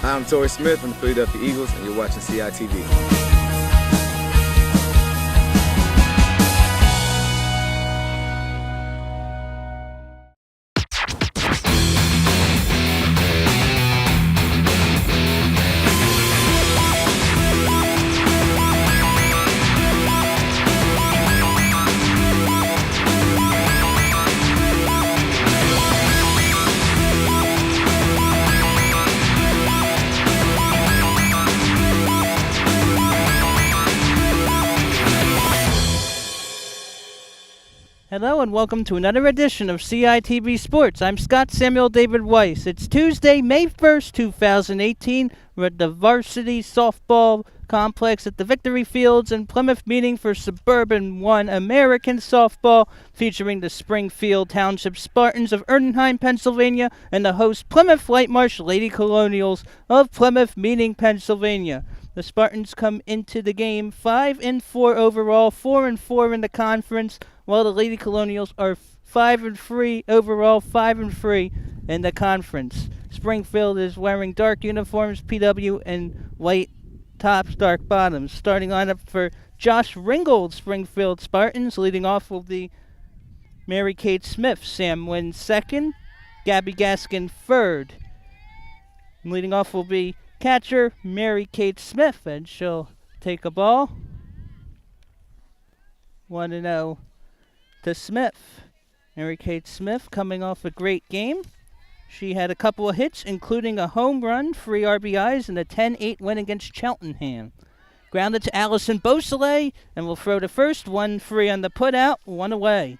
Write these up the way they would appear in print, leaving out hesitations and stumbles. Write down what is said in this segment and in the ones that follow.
I'm Torrey Smith from the Philadelphia Eagles, and you're watching CITV. Hello and welcome to another edition of CITV Sports. I'm Scott Samuel David Weiss. It's Tuesday, May 1st, 2018. We're at the Varsity Softball Complex at the Victory Fields in Plymouth, meeting for Suburban 1 American Softball, featuring the Springfield Township Spartans of Erdenheim, Pennsylvania, and the host Plymouth Whitemarsh Lady Colonials of Plymouth Meeting, Pennsylvania. The Spartans come into the game 5-4 overall, 4-4 in the conference, while the Lady Colonials are 5-3 overall, 5-3 in the conference. Springfield is wearing dark uniforms, PW, and white tops, dark bottoms. Starting lineup for Josh Ringgold, Springfield Spartans. Leading off will be Mary Kate Smith. Sam Wynn second, Gabby Gaskin third. And leading off will be catcher Mary Kate Smith, and she'll take a ball. 1-0 to Smith. Mary Kate Smith coming off a great game. She had a couple of hits, including a home run, 3 RBIs, and a 10-8 win against Cheltenham. Grounded to Allison Beausoleil, and will throw to first. 1-3 on the putout, 1 away.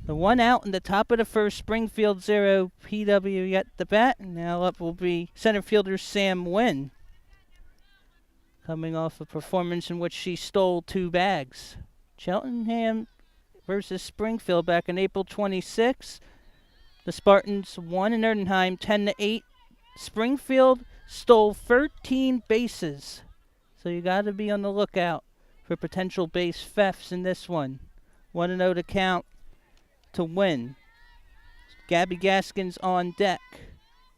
The 1 out in the top of the first, Springfield 0, PW yet the bat. Now up will be center fielder Sam Wynn, coming off a performance in which she stole 2 bags. Cheltenham versus Springfield back on April 26. The Spartans won in Erdenheim 10-8. Springfield stole 13 bases. So you got to be on the lookout for potential base thefts in this one. 1-0 to count to win. Gabby Gaskin's on deck.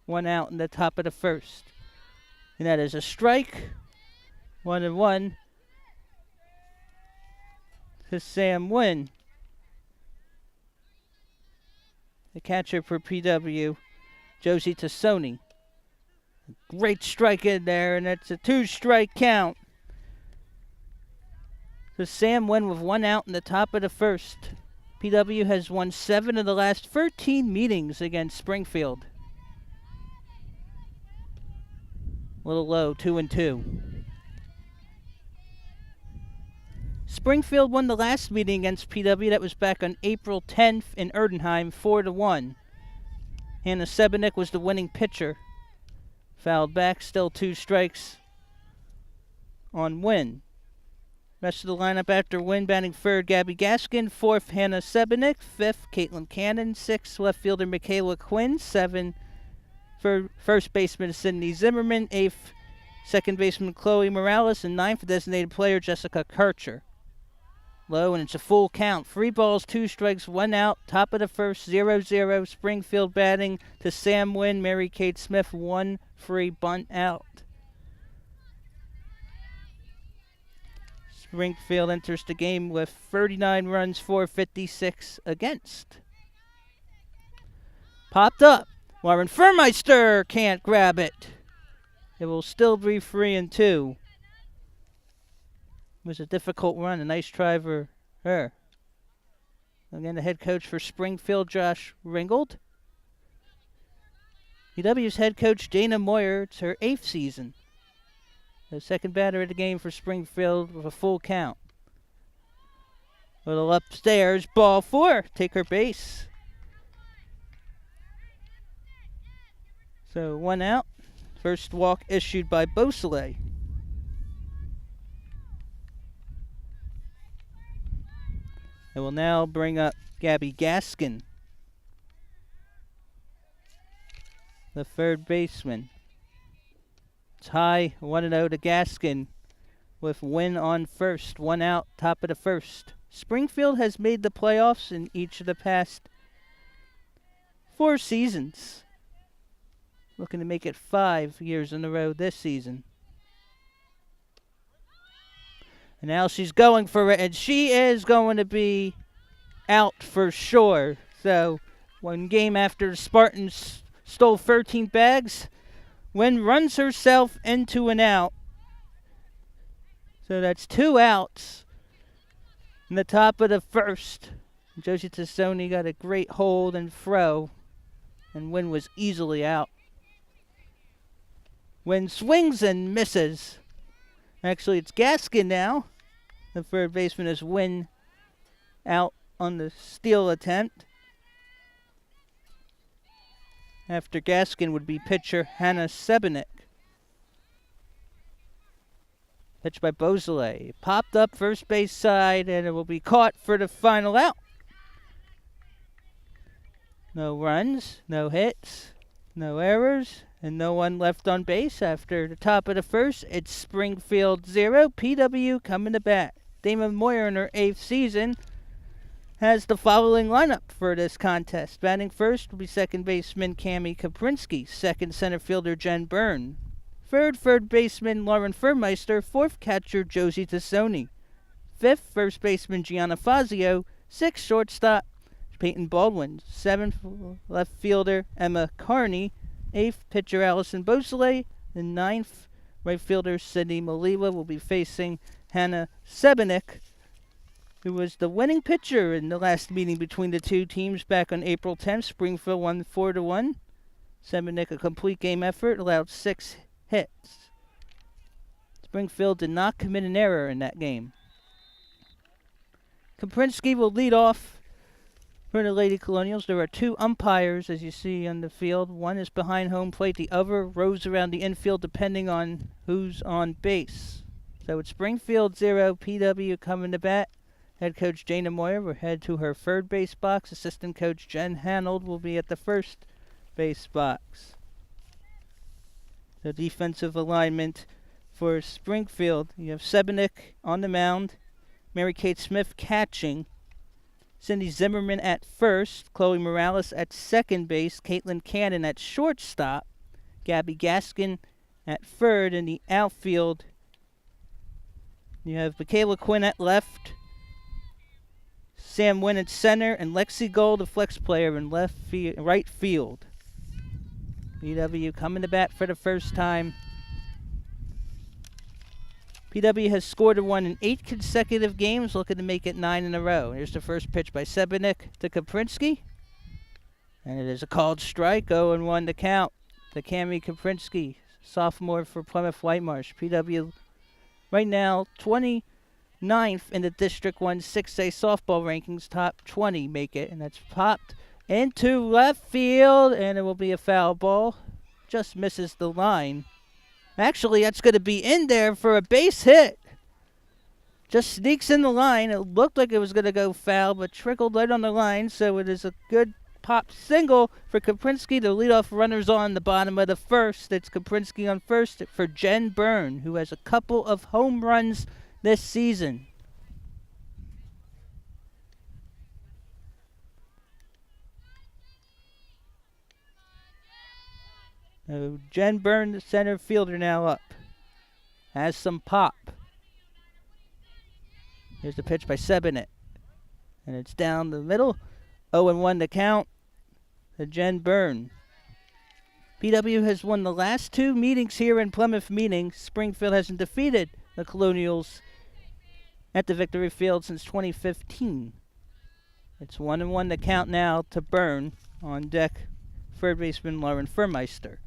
1 out in the top of the first. And that is a strike. 1-1 to Sam Wynn. The catcher for PW, Josie Tassoni. Great strike in there, and it's a 2-strike count. So Sam Wynn with 1 out in the top of the first. PW has won 7 of the last 13 meetings against Springfield. A little low, 2-2. Springfield won the last meeting against PW. That was back on April 10th in Erdenheim, 4-1. Hannah Sebenik was the winning pitcher. Fouled back, still 2 strikes on Wynn. Rest of the lineup after Wynn batting third, Gabby Gaskin. 4th, Hannah Sebenik. 5th, Caitlin Cannon. 6th, left fielder Michaela Quinn. 7th, first baseman Sydney Zimmerman. 8th, second baseman Chloe Morales. And 9th, designated player Jessica Kircher. Low, and it's a full count. 3 balls, 2 strikes, 1 out. Top of the first, 0-0. Springfield batting to Sam Wynn. Mary Kate Smith, 1-3 bunt out. Springfield enters the game with 39 runs, 456 against. Popped up. Warren Furmeister can't grab it. It will still be 3-2. It was a difficult run, a nice try for her. Again, the head coach for Springfield, Josh Ringgold. PW's head coach, Dana Moyer. It's her 8th season. The second batter of the game for Springfield with a full count. Little upstairs, ball 4. Take her base. So 1 out. First walk issued by Beausoleil. It will now bring up Gabby Gaskin, the third baseman. Tie 1-0 to Gaskin with Wynn on first. 1 out, top of the first. Springfield has made the playoffs in each of the past 4 seasons. Looking to make it 5 years in a row this season. And now she's going for it, and she is going to be out for sure. So, one game after the Spartans stole 13 bags, Wynn runs herself into an out. So that's 2 outs in the top of the first. Josie Tassoni got a great hold and throw, and Wynn was easily out. Wynn swings and misses. Actually, it's Gaskin now. The third baseman is Wynn out on the steal attempt. After Gaskin would be pitcher Hannah Sebenik. Pitched by Beausoleil. Popped up first base side, and it will be caught for the final out. No runs, no hits, no errors, and no one left on base after the top of the first. It's Springfield 0, PW coming to bat. Damon Moyer in her 8th season has the following lineup for this contest. Batting first will be second baseman Cami Kaprinsky, second center fielder Jen Byrne, third baseman Lauren Furmeister, fourth catcher Josie Tassoni, fifth first baseman Gianna Fazio, sixth shortstop Peyton Baldwin, seventh left fielder Emma Carney, eighth pitcher Allison Beausoleil, and ninth right fielder Sydney Maliwa will be facing Hannah Sebenik, who was the winning pitcher in the last meeting between the two teams back on April 10th. Springfield won 4-1. Sebenik, a complete game effort, allowed 6 hits. Springfield did not commit an error in that game. Kaprinsky will lead off for the Lady Colonials. There are 2 umpires, as you see on the field. One is behind home plate. The other rows around the infield depending on who's on base. So it's Springfield 0, PW coming to bat. Head coach Jana Moyer will head to her third base box. Assistant coach Jen Hanold will be at the first base box. The defensive alignment for Springfield. You have Sebenik on the mound. Mary Kate Smith catching. Cindy Zimmerman at first. Chloe Morales at second base. Caitlin Cannon at shortstop. Gabby Gaskin at third. In the outfield, you have Michaela Quinn at left. Sam Wynn at center, and Lexi Gold, a flex player, in right field. PW coming to bat for the first time. PW has scored a 1 in 8 consecutive games, looking to make it 9 in a row. Here's the first pitch by Sebenik to Kaprinsky. And it is a called strike, 0-1 to count to Cami Kaprinsky, sophomore for Plymouth Whitemarsh. PW right now 29th in the District 1 6A softball rankings. Top 20 make it, and that's popped into left field, and it will be a foul ball. Just misses the line. Actually, that's going to be in there for a base hit. Just sneaks in the line. It looked like it was going to go foul, but trickled right on the line, so it is a good pop single for Kaprinsky. The leadoff runners on the bottom of the first. It's Kaprinsky on first for Jen Byrne, who has a couple of home runs this season. Jen Byrne, the center fielder, now up. Has some pop. Here's the pitch by Sebenik. And it's down the middle. 0-1 to count to Jen Byrne. PW has won the last 2 meetings here in Plymouth meetings. Springfield hasn't defeated the Colonials at the Victory Field since 2015. It's 1-1 to count now to Byrne. On deck, third baseman Lauren Furmeister.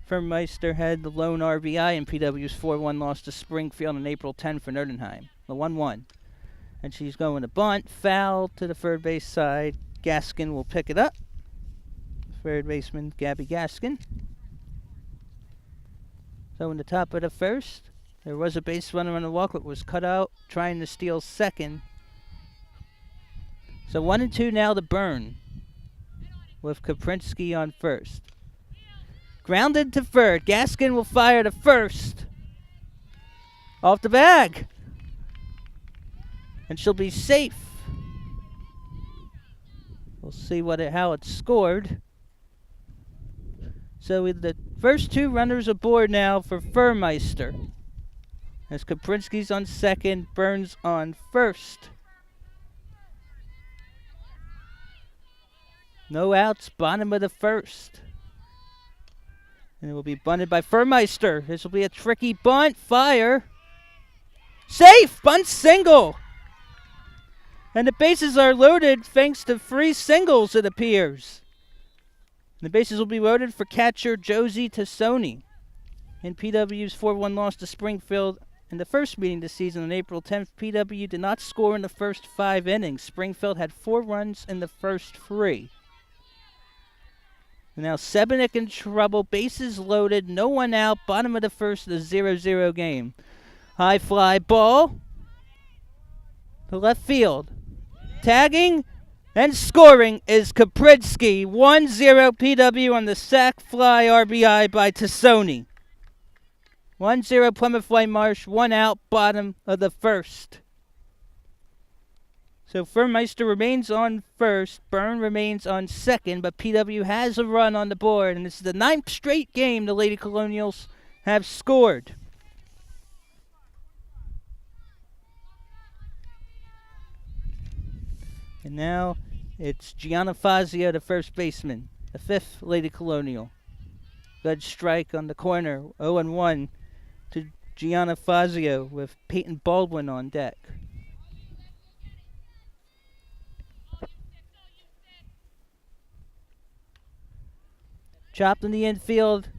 Furmeister had the lone RBI in PW's 4-1 loss to Springfield on April 10 for Nerdenheim. The 1-1. And she's going to bunt, foul to the third base side. Gaskin will pick it up. Third baseman Gabby Gaskin. So in the top of the first, there was a base runner on the walk, but was cut out trying to steal second. So 1-2 now to Byrne, with Kaprinsky on first. Grounded to third. Gaskin will fire to first. Off the bag. And she'll be safe. We'll see how it's scored. So the first two runners aboard now for Furmeister. As Kaprinski's on second, Burns on first. No outs, bottom of the first. And it will be bunted by Furmeister. This will be a tricky bunt. Fire. Safe! Bunt single! And the bases are loaded thanks to free singles, it appears. And the bases will be loaded for catcher Josie Tassoni. In PW's 4-1 loss to Springfield in the first meeting this season on April 10th, PW did not score in the first 5 innings. Springfield had 4 runs in the first 3. Now Sebenik in trouble, bases loaded, no one out, bottom of the first, the 0-0 game. High fly ball to left field. Tagging and scoring is Kaprinski. 1-0 PW on the sac fly RBI by Tassoni. 1-0 Plymouth Whitemarsh, 1 out, bottom of the first. So Furmeister remains on first, Byrne remains on second, but PW has a run on the board, and this is the 9th straight game the Lady Colonials have scored. And now it's Gianna Fazio, the first baseman, the 5th Lady Colonial. Good strike on the corner, 0-1 to Gianna Fazio with Peyton Baldwin on deck. Chopped in the infield.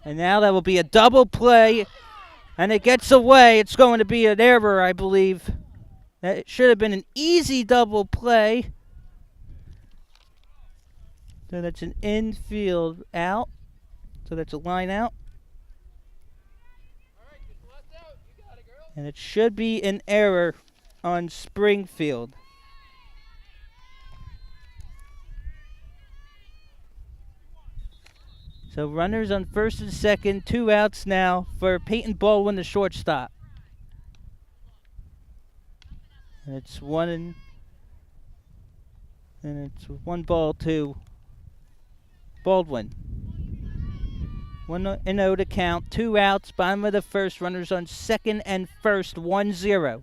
And now that will be a double play. And it gets away. It's going to be an error, I believe. That should have been an easy double play. So that's an infield out. So that's a line out. And it should be an error on Springfield. So runners on first and second, 2 outs now for Peyton Baldwin, the shortstop. And it's 1 ball to Baldwin. 1-0 to count, 2 outs, bottom of the first, runners on second and first, 1-0.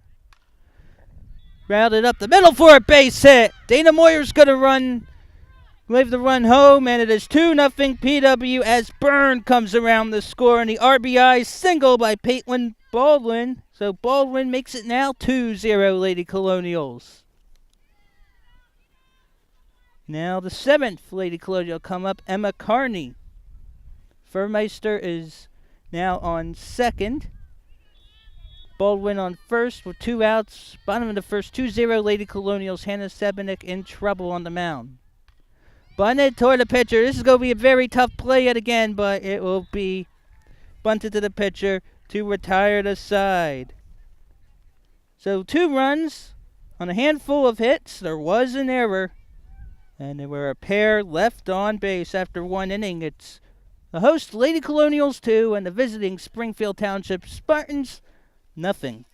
Routed up the middle for a base hit. Dana Moyer's going to leave the run home, and it is 2-0 PW as Byrne comes around the score, and the RBI single by Peyton Baldwin. So Baldwin makes it now 2-0 Lady Colonials. Now the 7th Lady Colonial come up, Emma Carney. Furmeister is now on second. Baldwin on first with 2 outs. Bottom of the first, 2-0 Lady Colonials. Hannah Sebenik in trouble on the mound. Bunted toward the pitcher. This is going to be a very tough play yet again, but it will be bunted to the pitcher to retire the side. So 2 runs on a handful of hits. There was an error, and there were a pair left on base after 1 inning. It's the host Lady Colonials 2 and the visiting Springfield Township Spartans nothing.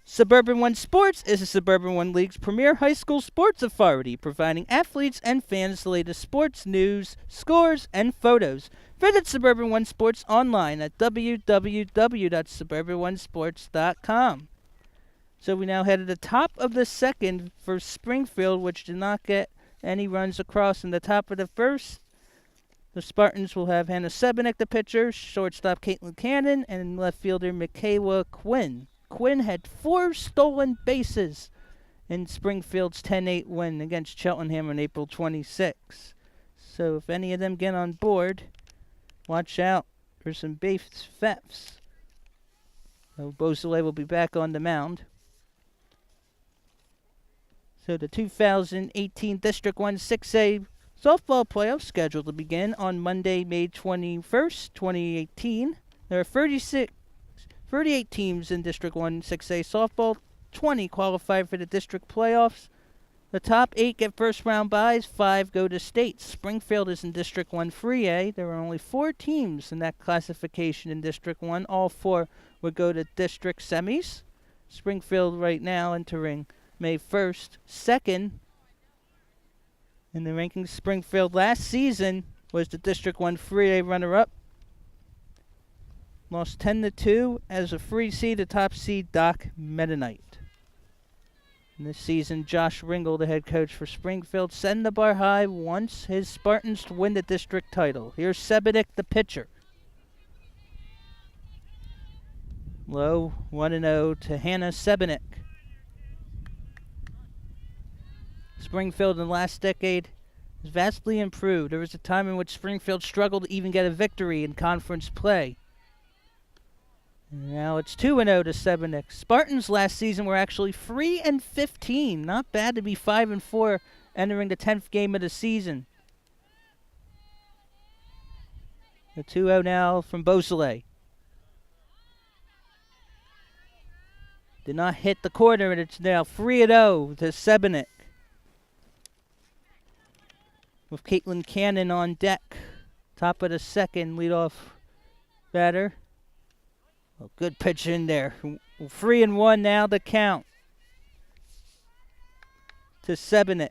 Suburban One Sports is the Suburban One League's premier high school sports authority, providing athletes and fans the latest sports news, scores, and photos. Visit Suburban One Sports online at www.suburbanOnesports.com. So we now head to the top of the second for Springfield, which did not get any runs across in the top of the first. The Spartans will have Hannah Sebenik, the pitcher, shortstop Caitlin Cannon, and left fielder Michaela Quinn. Quinn had 4 stolen bases in Springfield's 10-8 win against Cheltenham on April 26. So if any of them get on board, watch out for some base thefts. So Beausoleil will be back on the mound. So the 2018 District 1 6A softball playoffs scheduled to begin on Monday, May 21st, 2018. There are 38 teams in District 1 6A softball. 20 qualify for the district playoffs. The top 8 get first round byes, 5 go to state. Springfield is in District 1 3A. There are only 4 teams in that classification in District 1. All 4 would go to district semis. Springfield right now entering May 1st, second In the rankings, Springfield last season was the District 1 3A runner-up. Lost 10-2 as a free seed, the top seed Doc Mennonite. And this season, Josh Ringel, the head coach for Springfield, setting the bar high, wants his Spartans to win the district title. Here's Sebenik, the pitcher. Low, 1-0 to Hannah Sebenik. Springfield in the last decade has vastly improved. There was a time in which Springfield struggled to even get a victory in conference play. And now it's 2-0 to Sebenik. Spartans last season were actually 3-15. Not bad to be 5-4 entering the 10th game of the season. The 2-0 now from Beausoleil. Did not hit the corner, and it's now 3-0 to Sebenik. With Caitlin Cannon on deck. Top of the second, leadoff batter. Oh, good pitch in there. 3-1 now to count. To Sebenik.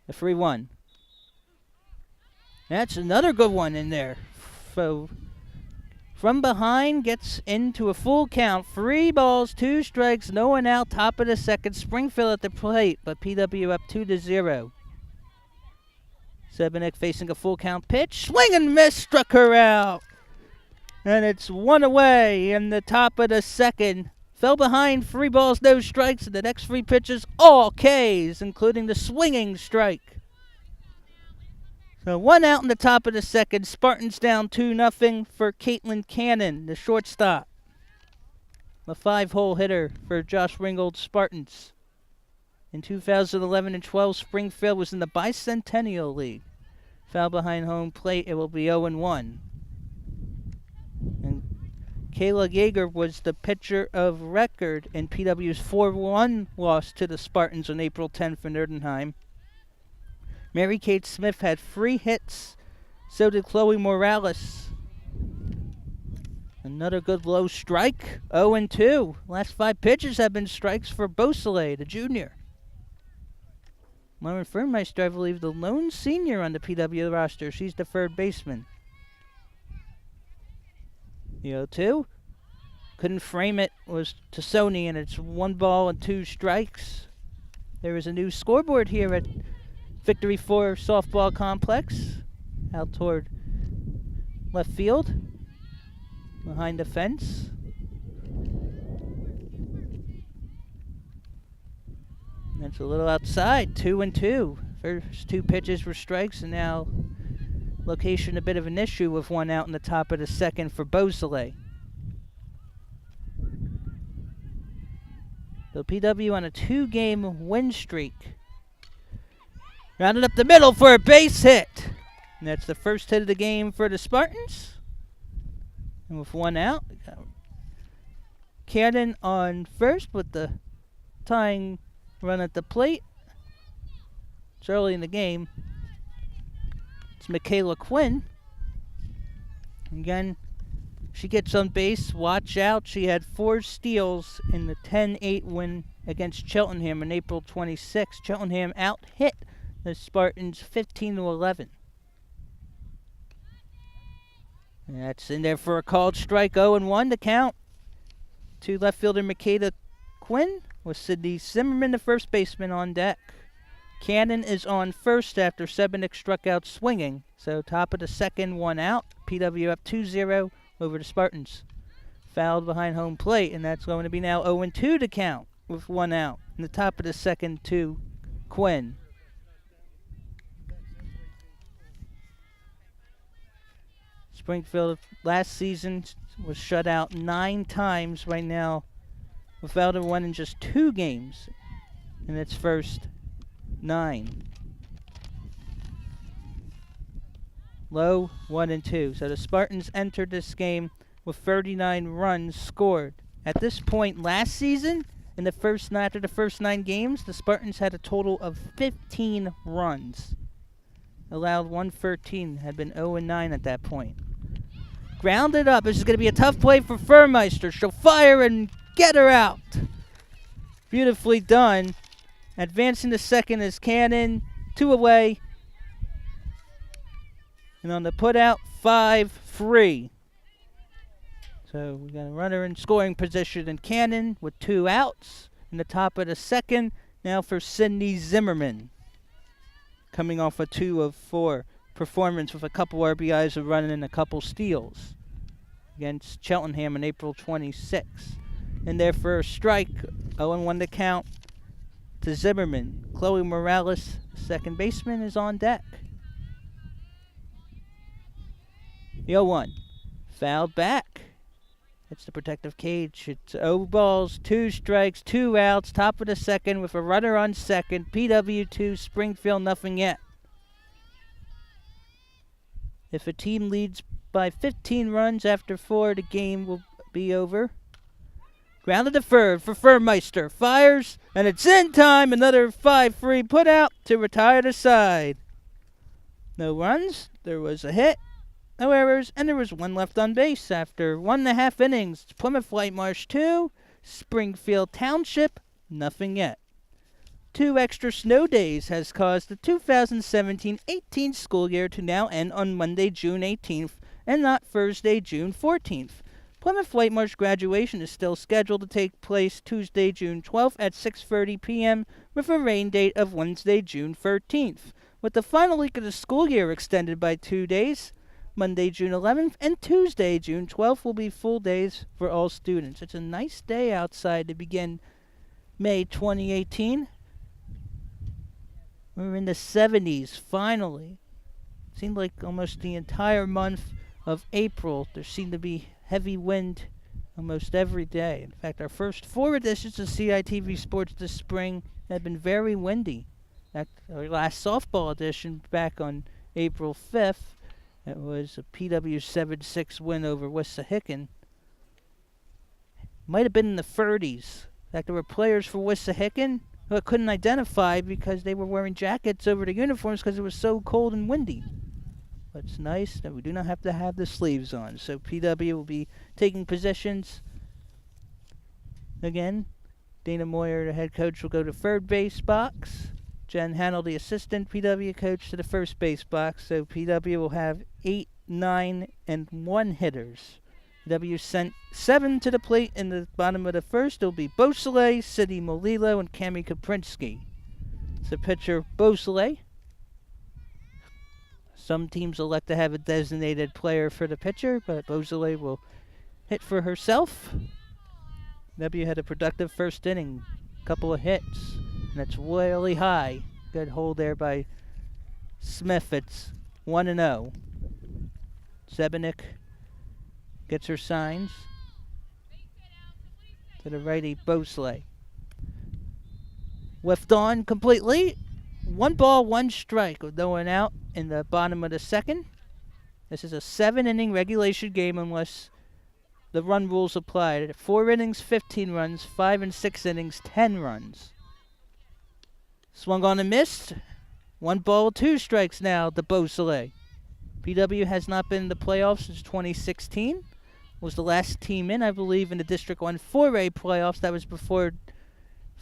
The 3-1. That's another good one in there. So, from behind, gets into a full count. 3 balls, 2 strikes, no one out. Top of the second. Springfield at the plate, but PW up 2-0. Sebenik facing a full count pitch. Swing and miss, struck her out. And it's 1 away in the top of the second. Fell behind, 3 balls, no strikes. And the next 3 pitches, all Ks, including the swinging strike. So 1 out in the top of the second. Spartans down 2-0 for Caitlin Cannon, the shortstop. A 5-hole hitter for Josh Ringgold's Spartans. In 2011 and 12, Springfield was in the Bicentennial League. Foul behind home plate, it will be 0-1. And Kayla Yeager was the pitcher of record in PW's 4-1 loss to the Spartans on April 10th for Nerdenheim. Mary Kate Smith had 3 hits. So did Chloe Morales. Another good low strike. 0-2. Last 5 pitches have been strikes for Beausoleil, the junior. Lauren Fernmeister, I believe, the lone senior on the PW roster. She's the third baseman. The 0-2. Couldn't frame it. Was to Sony, and it's 1 ball and 2 strikes. There is a new scoreboard here at Victory 4 Softball Complex. Out toward left field. Behind the fence. That's a little outside. 2-2. First 2 pitches were strikes, and now location a bit of an issue with 1 out in the top of the second for Beausoleil. So PW on a 2-game win streak. Rounded up the middle for a base hit. And that's the first hit of the game for the Spartans. And with 1 out, Cannon on first with the tying run at the plate. It's early in the game. It's Michaela Quinn. Again, she gets on base. Watch out. She had 4 steals in the 10-8 win against Cheltenham on April 26. Cheltenham out-hit the Spartans 15-11. And that's in there for a called strike. 0-1 to count. To left fielder Michaela Quinn with Sydney Zimmerman, the first baseman, on deck. Cannon is on first after Sebenik struck out swinging. So top of the second, 1 out. PW up 2-0 over the Spartans. Fouled behind home plate, and that's going to be now 0-2 to count with 1 out. In the top of the second to Quinn. Springfield last season was shut out 9 times right now without a win in just 2 games in its first 9. Low 1-2. So the Spartans entered this game with 39 runs scored. At this point last season, after the first 9 games, the Spartans had a total of 15 runs. Allowed 113, had been 0-9 at that point. Grounded up. This is going to be a tough play for Furmeister. She'll fire and get her out. Beautifully done. Advancing to second is Cannon. 2 away. And on the put out, 5-3. So we got a runner in scoring position in Cannon with 2 outs. In the top of the second, now for Sydney Zimmerman. Coming off a 2 of 4 performance with a couple RBIs, a run and a couple steals against Cheltenham on April 26th. And there for a strike, 0-1 to count to Zimmerman. Chloe Morales, second baseman, is on deck. The 0-1. Fouled back. It's the protective cage. It's 0 balls, 2 strikes, 2 outs. Top of the second with a runner on second. PW2, Springfield, nothing yet. If a team leads by 15 runs after 4, the game will be over. Grounded to third for Furmeister. Fires, and it's in time. Another 5-3 put out to retire the side. No runs. There was a hit. No errors, and there was 1 left on base after 1.5 innings. Plymouth Whitemarsh 2, Springfield Township, nothing yet. 2 extra snow days has caused the 2017-18 school year to now end on Monday, June 18th, and not Thursday, June 14th. Plymouth Whitemarsh graduation is still scheduled to take place Tuesday, June 12th at 6:30 p.m. with a rain date of Wednesday, June 13th. With the final week of the school year extended by 2 days, Monday, June 11th, and Tuesday, June 12th will be full days for all students. It's a nice day outside to begin May 2018. We're in the 70s, finally. Seemed like almost the entire month of April, there seemed to be heavy wind almost every day. In fact, our first 4 editions of CITV Sports this spring have been very windy. In fact, our last softball edition back on April 5th, it was a PW7-6 win over Wissahickon. Might have been in the 30s. In fact, there were players for Wissahickon who I couldn't identify because they were wearing jackets over the uniforms because it was so cold and windy. But it's nice that we do not have to have the sleeves on. So PW will be taking positions. Again, Dana Moyer, the head coach, will go to third base box. Jen Hannell, the assistant PW coach, to the first base box. So PW will have 8, 9, and 1 hitters. PW sent 7 to the plate in the bottom of the first. It'll be Beausoleil, Sidney Molilo, and Cami Kaprinsky. So pitcher Beausoleil. Some teams elect to have a designated player for the pitcher, but Beausoleil will hit for herself. PW had a productive first inning. Couple of hits. And that's really high. Good hold there by Smith. It's 1-0. Zebenik gets her signs to the righty Beausoleil. Whiffed on completely. 1 ball, 1 strike with no one out in the bottom of the second. This is a 7-inning regulation game unless the run rules apply. 4 innings, 15 runs. 5 and 6 innings, 10 runs. Swung on and missed. 1 ball, 2 strikes now to Beausoleil. PW has not been in the playoffs since 2016. Was the last team in, I believe, in the District 1 4A playoffs. That was before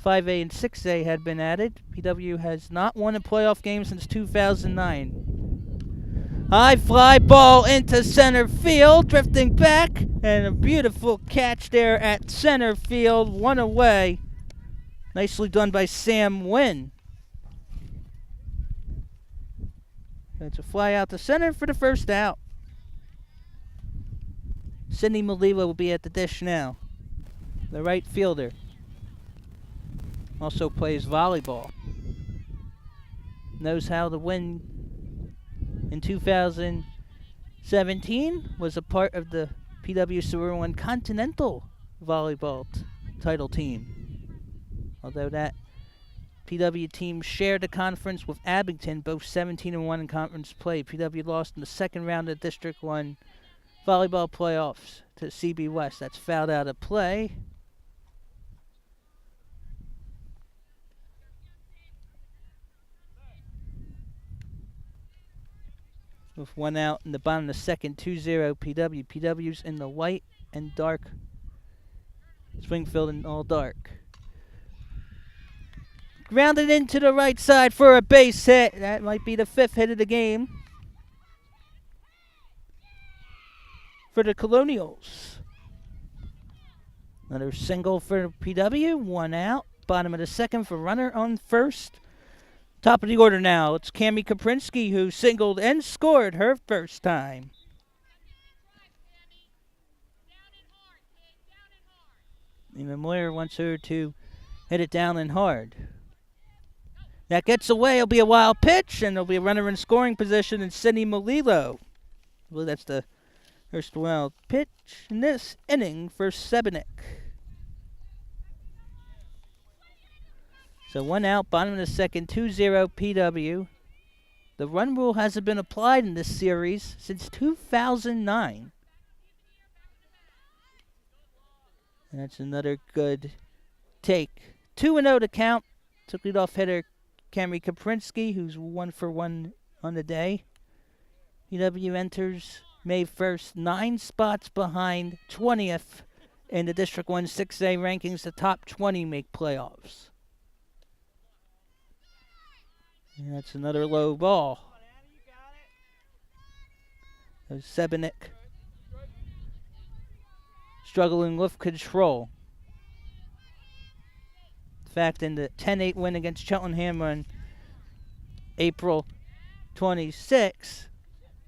5A and 6A had been added. PW has not won a playoff game since 2009. High fly ball into center field, drifting back, and a beautiful catch there at center field. 1 away. Nicely done by Sam Wynn. It's a fly out to center for the first out. Sidney Molilo will be at the dish now. The right fielder. Also plays volleyball. Knows how to win. In 2017 was a part of the PW Sewer 1 Continental Volleyball title team. Although that PW team shared the conference with Abington, both 17-1 in conference play. PW lost in the second round of District 1 volleyball playoffs to CB West. That's fouled out of play. with 1 out in the bottom of the second, 2-0 PW. PW's in the white and dark. Springfield in all dark. Grounded into the right side for a base hit. That might be the 5th hit of the game for the Colonials. Another single for PW, 1 out. Bottom of the second for runner on first. Top of the order now, it's Cami Kaprinski who singled and scored her first time. Even Moyer wants her to hit it down and hard. That gets away. It'll be a wild pitch, and there'll be a runner in scoring position in Cindy Molilo. I believe that's the first wild pitch in this inning for Sebenik. So 1 out, bottom of the second, 2-0 PW. The run rule hasn't been applied in this series since 2009. And that's another good take. 2-0 to count. Took leadoff hitter Camry Kaprinski, who's 1 for 1 on the day. PW enters May 1st, 9 spots behind 20th in the District 1 6A rankings. The top 20 make playoffs. And that's another low ball. There's Sebenik struggling with control. In fact, in the 10-8 win against Cheltenham on April 26,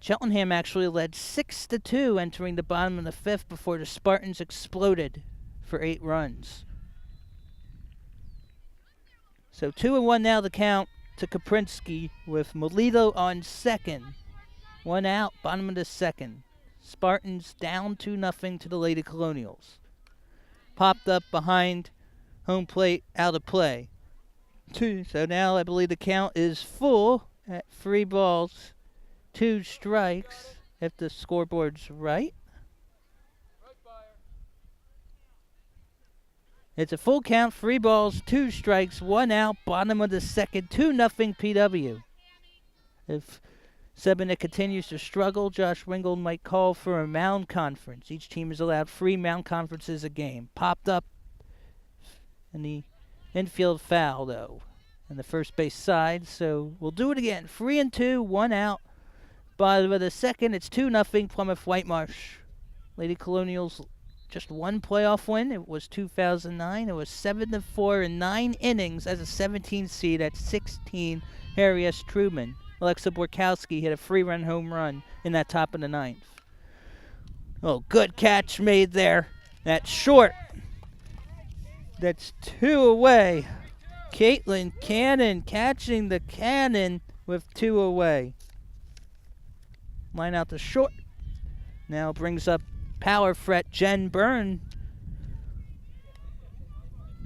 Cheltenham actually led 6-2 entering the bottom of the 5th before the Spartans exploded for 8 runs. So 2-1 now the count to Kaprinski with Molito on second. 1 out, bottom of the second. Spartans down 2-0 to the Lady Colonials. Popped up behind home plate, out of play. 2. So now I believe the count is full at 3 balls, 2 strikes, if the scoreboard's right. It's a full count, 3 balls, 2 strikes, 1 out, bottom of the second, 2-0 PW. If Sebenik continues to struggle, Josh Ringgold might call for a mound conference. Each team is allowed 3 mound conferences a game. Popped up in the infield foul, though, on the first base side. So we'll do it again. 3-2, 1 out. Bottom of the second, it's 2-0 Plymouth Whitemarsh. Lady Colonials just 1 playoff win. It was 2009. It was 7-4 in 9 innings as a 17 seed at 16. Harry S. Truman. Alexa Borkowski hit a 3-run home run in that top of the 9th. Oh, good catch made there. That's short. That's 2 away. Caitlin Cannon catching the cannon with 2 away. Line out to short. Now brings up power threat Jen Byrne,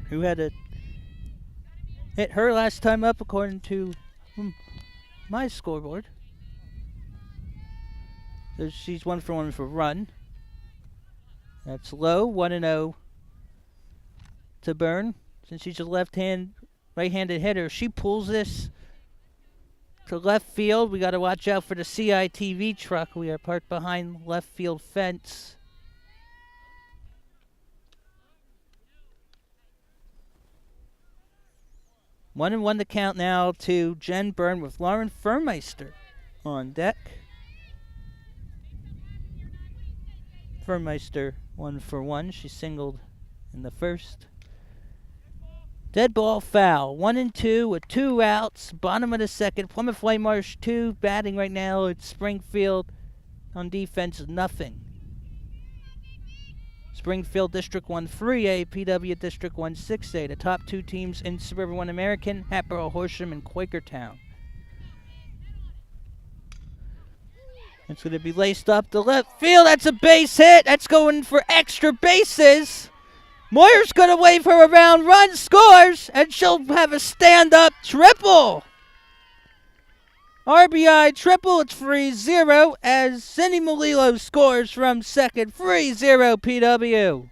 who had a hit her last time up according to my scoreboard. So she's 1 for 1 for run. That's low, 1-0 to Byrne. Since she's a right-handed hitter, she pulls this to left field. We got to watch out for the CITV truck. We are parked behind left field fence. One and one to count now to Jen Byrne with Lauren Furmeister on deck. Furmeister 1 for 1. She singled in the first. Dead ball foul. 1-2 with 2 outs. Bottom of the second. Plymouth Whitemarsh 2. Batting right now at Springfield. On defense, nothing. Springfield District 1 3A, PW District 1 6A. The top 2 teams in Suburban 1 American, Hatboro, Horsham, and Quakertown. It's going to be laced up the left field. That's a base hit. That's going for extra bases. Moyer's going to wave her around, run, scores, and she'll have a stand-up triple. RBI triple, it's 3-0 as Cindy Molilo scores from second. 3-0 PW.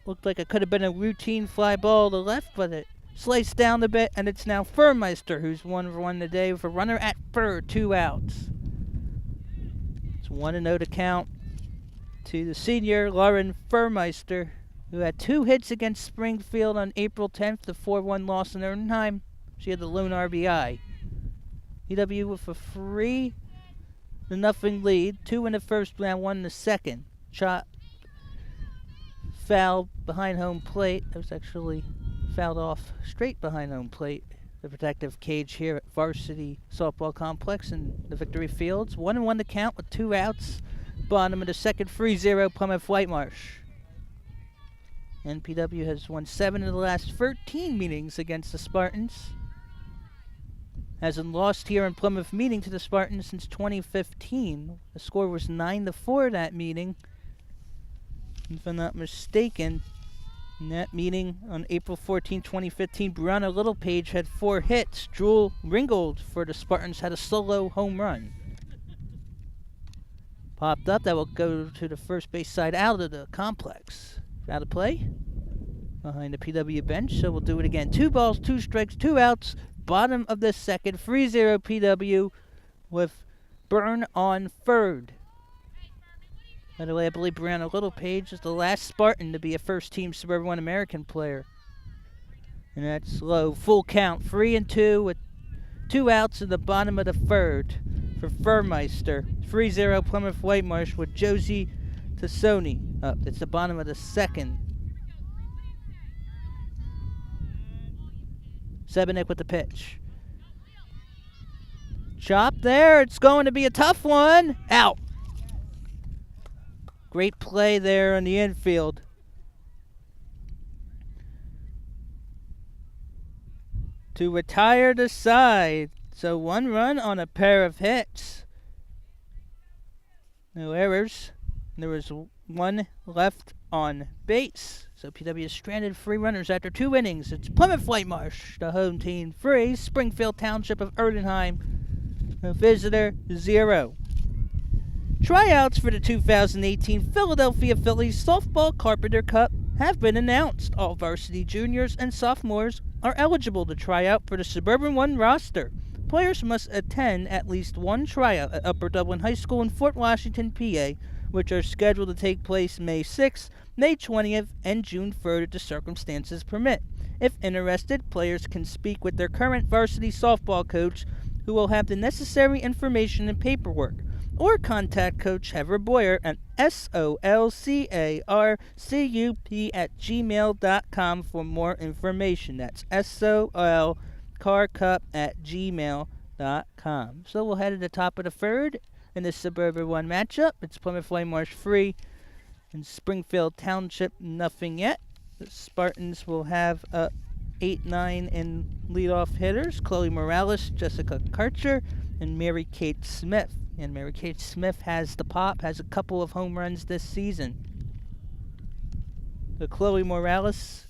looked like it could have been a routine fly ball to the left, but it sliced down a bit, and it's now Furmeister who's 1-for-1 today with a runner at third, 2 outs. It's 1-0 to count to the senior, Lauren Furmeister, who had 2 hits against Springfield on April 10th, the 4-1 loss in Erdenheim. She had the lone RBI. PW with a 3-0 lead, 2 in the first round, 1 in the second. Shot foul behind home plate. It was actually fouled off straight behind home plate. The protective cage here at Varsity Softball Complex in the Victory Fields. 1-1 to count with 2 outs. Bottom of the second, 3-0 Plymouth Whitemarsh. NPW has won 7 of the last 13 meetings against the Spartans. Hasn't lost here in Plymouth meeting to the Spartans since 2015. The score was 9-4 that meeting. If I'm not mistaken, in that meeting on April 14, 2015, Brianna Littlepage had 4 hits. Jewel Ringgold for the Spartans had a solo home run. Popped up, that will go to the first base side out of the complex. Out of play behind the PW bench, so we'll do it again. 2 balls, 2 strikes, 2 outs. Bottom of the second, 3-0 PW with Byrne on third. By the way, I believe Brianna Littlepage is the last Spartan to be a first-team Suburban 1 American player. And that's low. Full count, 3-2 with 2 outs in the bottom of the third for Furmeister. 3-0 Plymouth Whitemarsh with Josie Tassoni up. It's the bottom of the second. Sebenik with the pitch. Chop there. It's going to be a tough one. Out. Great play there on the infield. To retire the side. So 1 run on a pair of hits. No errors. There was 1 left on base. So PW is stranded 3 runners after 2 innings. It's Plymouth Whitemarsh, the home team 3, Springfield Township of Erdenheim, the visitor 0. Tryouts for the 2018 Philadelphia Phillies Softball Carpenter Cup have been announced. All varsity juniors and sophomores are eligible to try out for the Suburban 1 roster. Players must attend at least 1 tryout at Upper Dublin High School in Fort Washington, PA, which are scheduled to take place May 6th, May 20th, and June 3rd if the circumstances permit. If interested, players can speak with their current varsity softball coach, who will have the necessary information and paperwork, or contact Coach Heather Boyer at solcarcup@gmail.com for more information. That's solcarcup@gmail.com. So we'll head to the top of the third. In the Suburban 1 matchup, it's Plymouth Whitemarsh 3 and Springfield Township nothing yet. The Spartans will have 8-9 in leadoff hitters. Chloe Morales, Jessica Karcher, and Mary Kate Smith. And Mary Kate Smith has the pop, has a couple of home runs this season. The Chloe Morales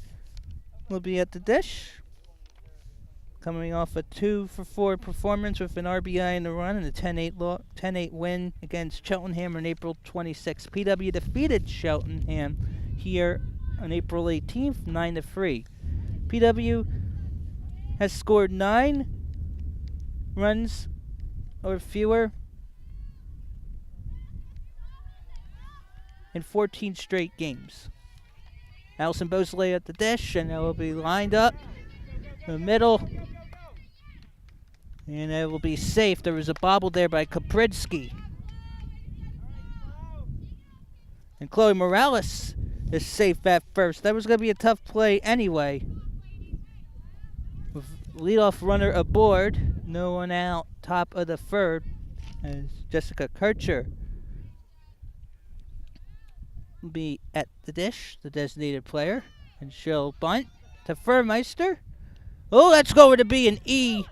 will be at the dish, coming off a 2-for-4 performance with an RBI in the run and a 10-8 win against Cheltenham on April 26th. PW defeated Cheltenham here on April 18th, 9-3. PW has scored 9 runs or fewer in 14 straight games. Allison Bosley at the dish, and it will be lined up in the middle. And it will be safe. There was a bobble there by Kapridsky. And Chloe Morales is safe at first. That was going to be a tough play anyway. With leadoff runner aboard, no one out, top of the third, as Jessica Kircher will be at the dish, the designated player. And she'll bunt to Furmeister. Oh, that's going to be an E5.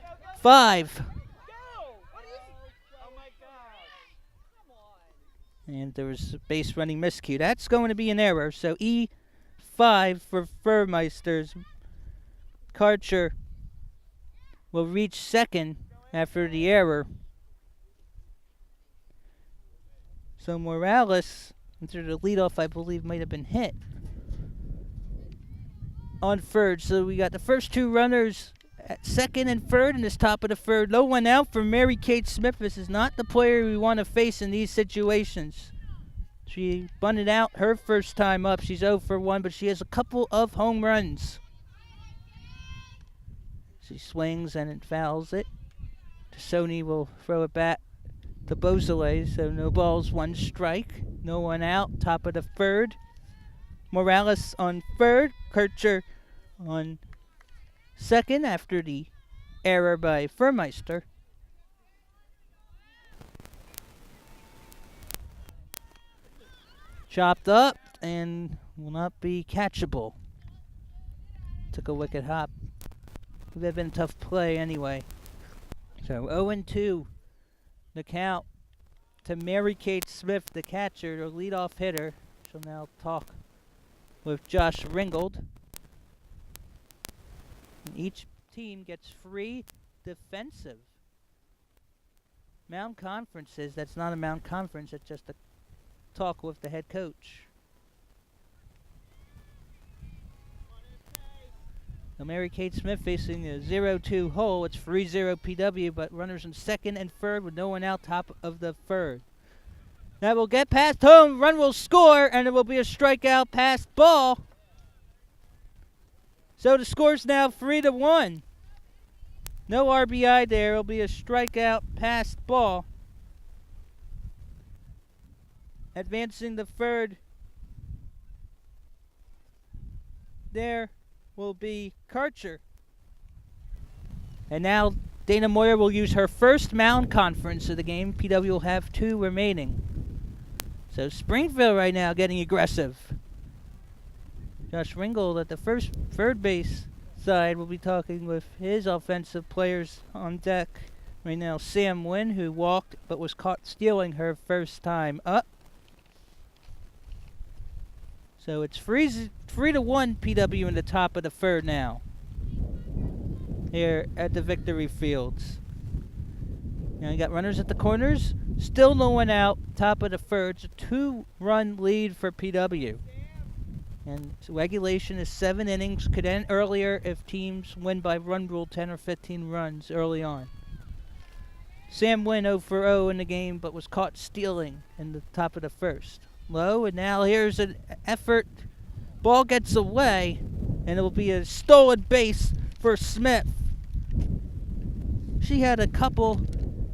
And there was a base running miscue. That's going to be an error. So E5 for Furmeister's. Karcher will reach second after the error. So Morales, into the leadoff, I believe, might have been hit. on third. So we got the first two runners at second and third in this top of the third. No one out for Mary Kate Smith. This is not the player we want to face in these situations. She bunted out her first time up. She's 0 for 1, but she has a couple of home runs. She swings and it fouls it. Sony will throw it back to Beausoleil, so no balls, 1 strike. No one out, top of the third. Morales on third. Kircher on second after the error by Furmeister. Chopped up and will not be catchable. Took a wicked hop. Would have been a tough play anyway. So 0-2, the count to Mary Kate Smith, the catcher, the leadoff hitter. She'll now talk with Josh Ringgold. And each team gets 3 defensive Mound Conferences. That's not a Mound Conference, it's just a talk with the head coach. Now Mary Kate Smith facing a 0-2 hole. It's 3-0 PW, but runners in second and third with no one out, top of the third. That will get past home. Run will score, and it will be a strikeout past ball. So the score's now 3-1. No RBI there. It'll be a strikeout past ball. Advancing the third. There will be Karcher. And now Dana Moyer will use her first Mound Conference of the game. PW will have 2 remaining. So Springfield right now getting aggressive. Josh Ringgold at the third base side will be talking with his offensive players on deck. Right now Sam Wynn, who walked but was caught stealing her first time up. So it's 3-1 PW in the top of the third now. Here at the Victory Fields. Now you got runners at the corners. Still no one out. Top of the third. It's a 2-run lead for PW. And regulation is 7 innings. Could end earlier if teams win by run rule 10 or 15 runs early on. Sam Wynn 0 for 0 in the game, but was caught stealing in the top of the first. Low, and now here's an effort. Ball gets away, and it will be a stolen base for Smith. She had a couple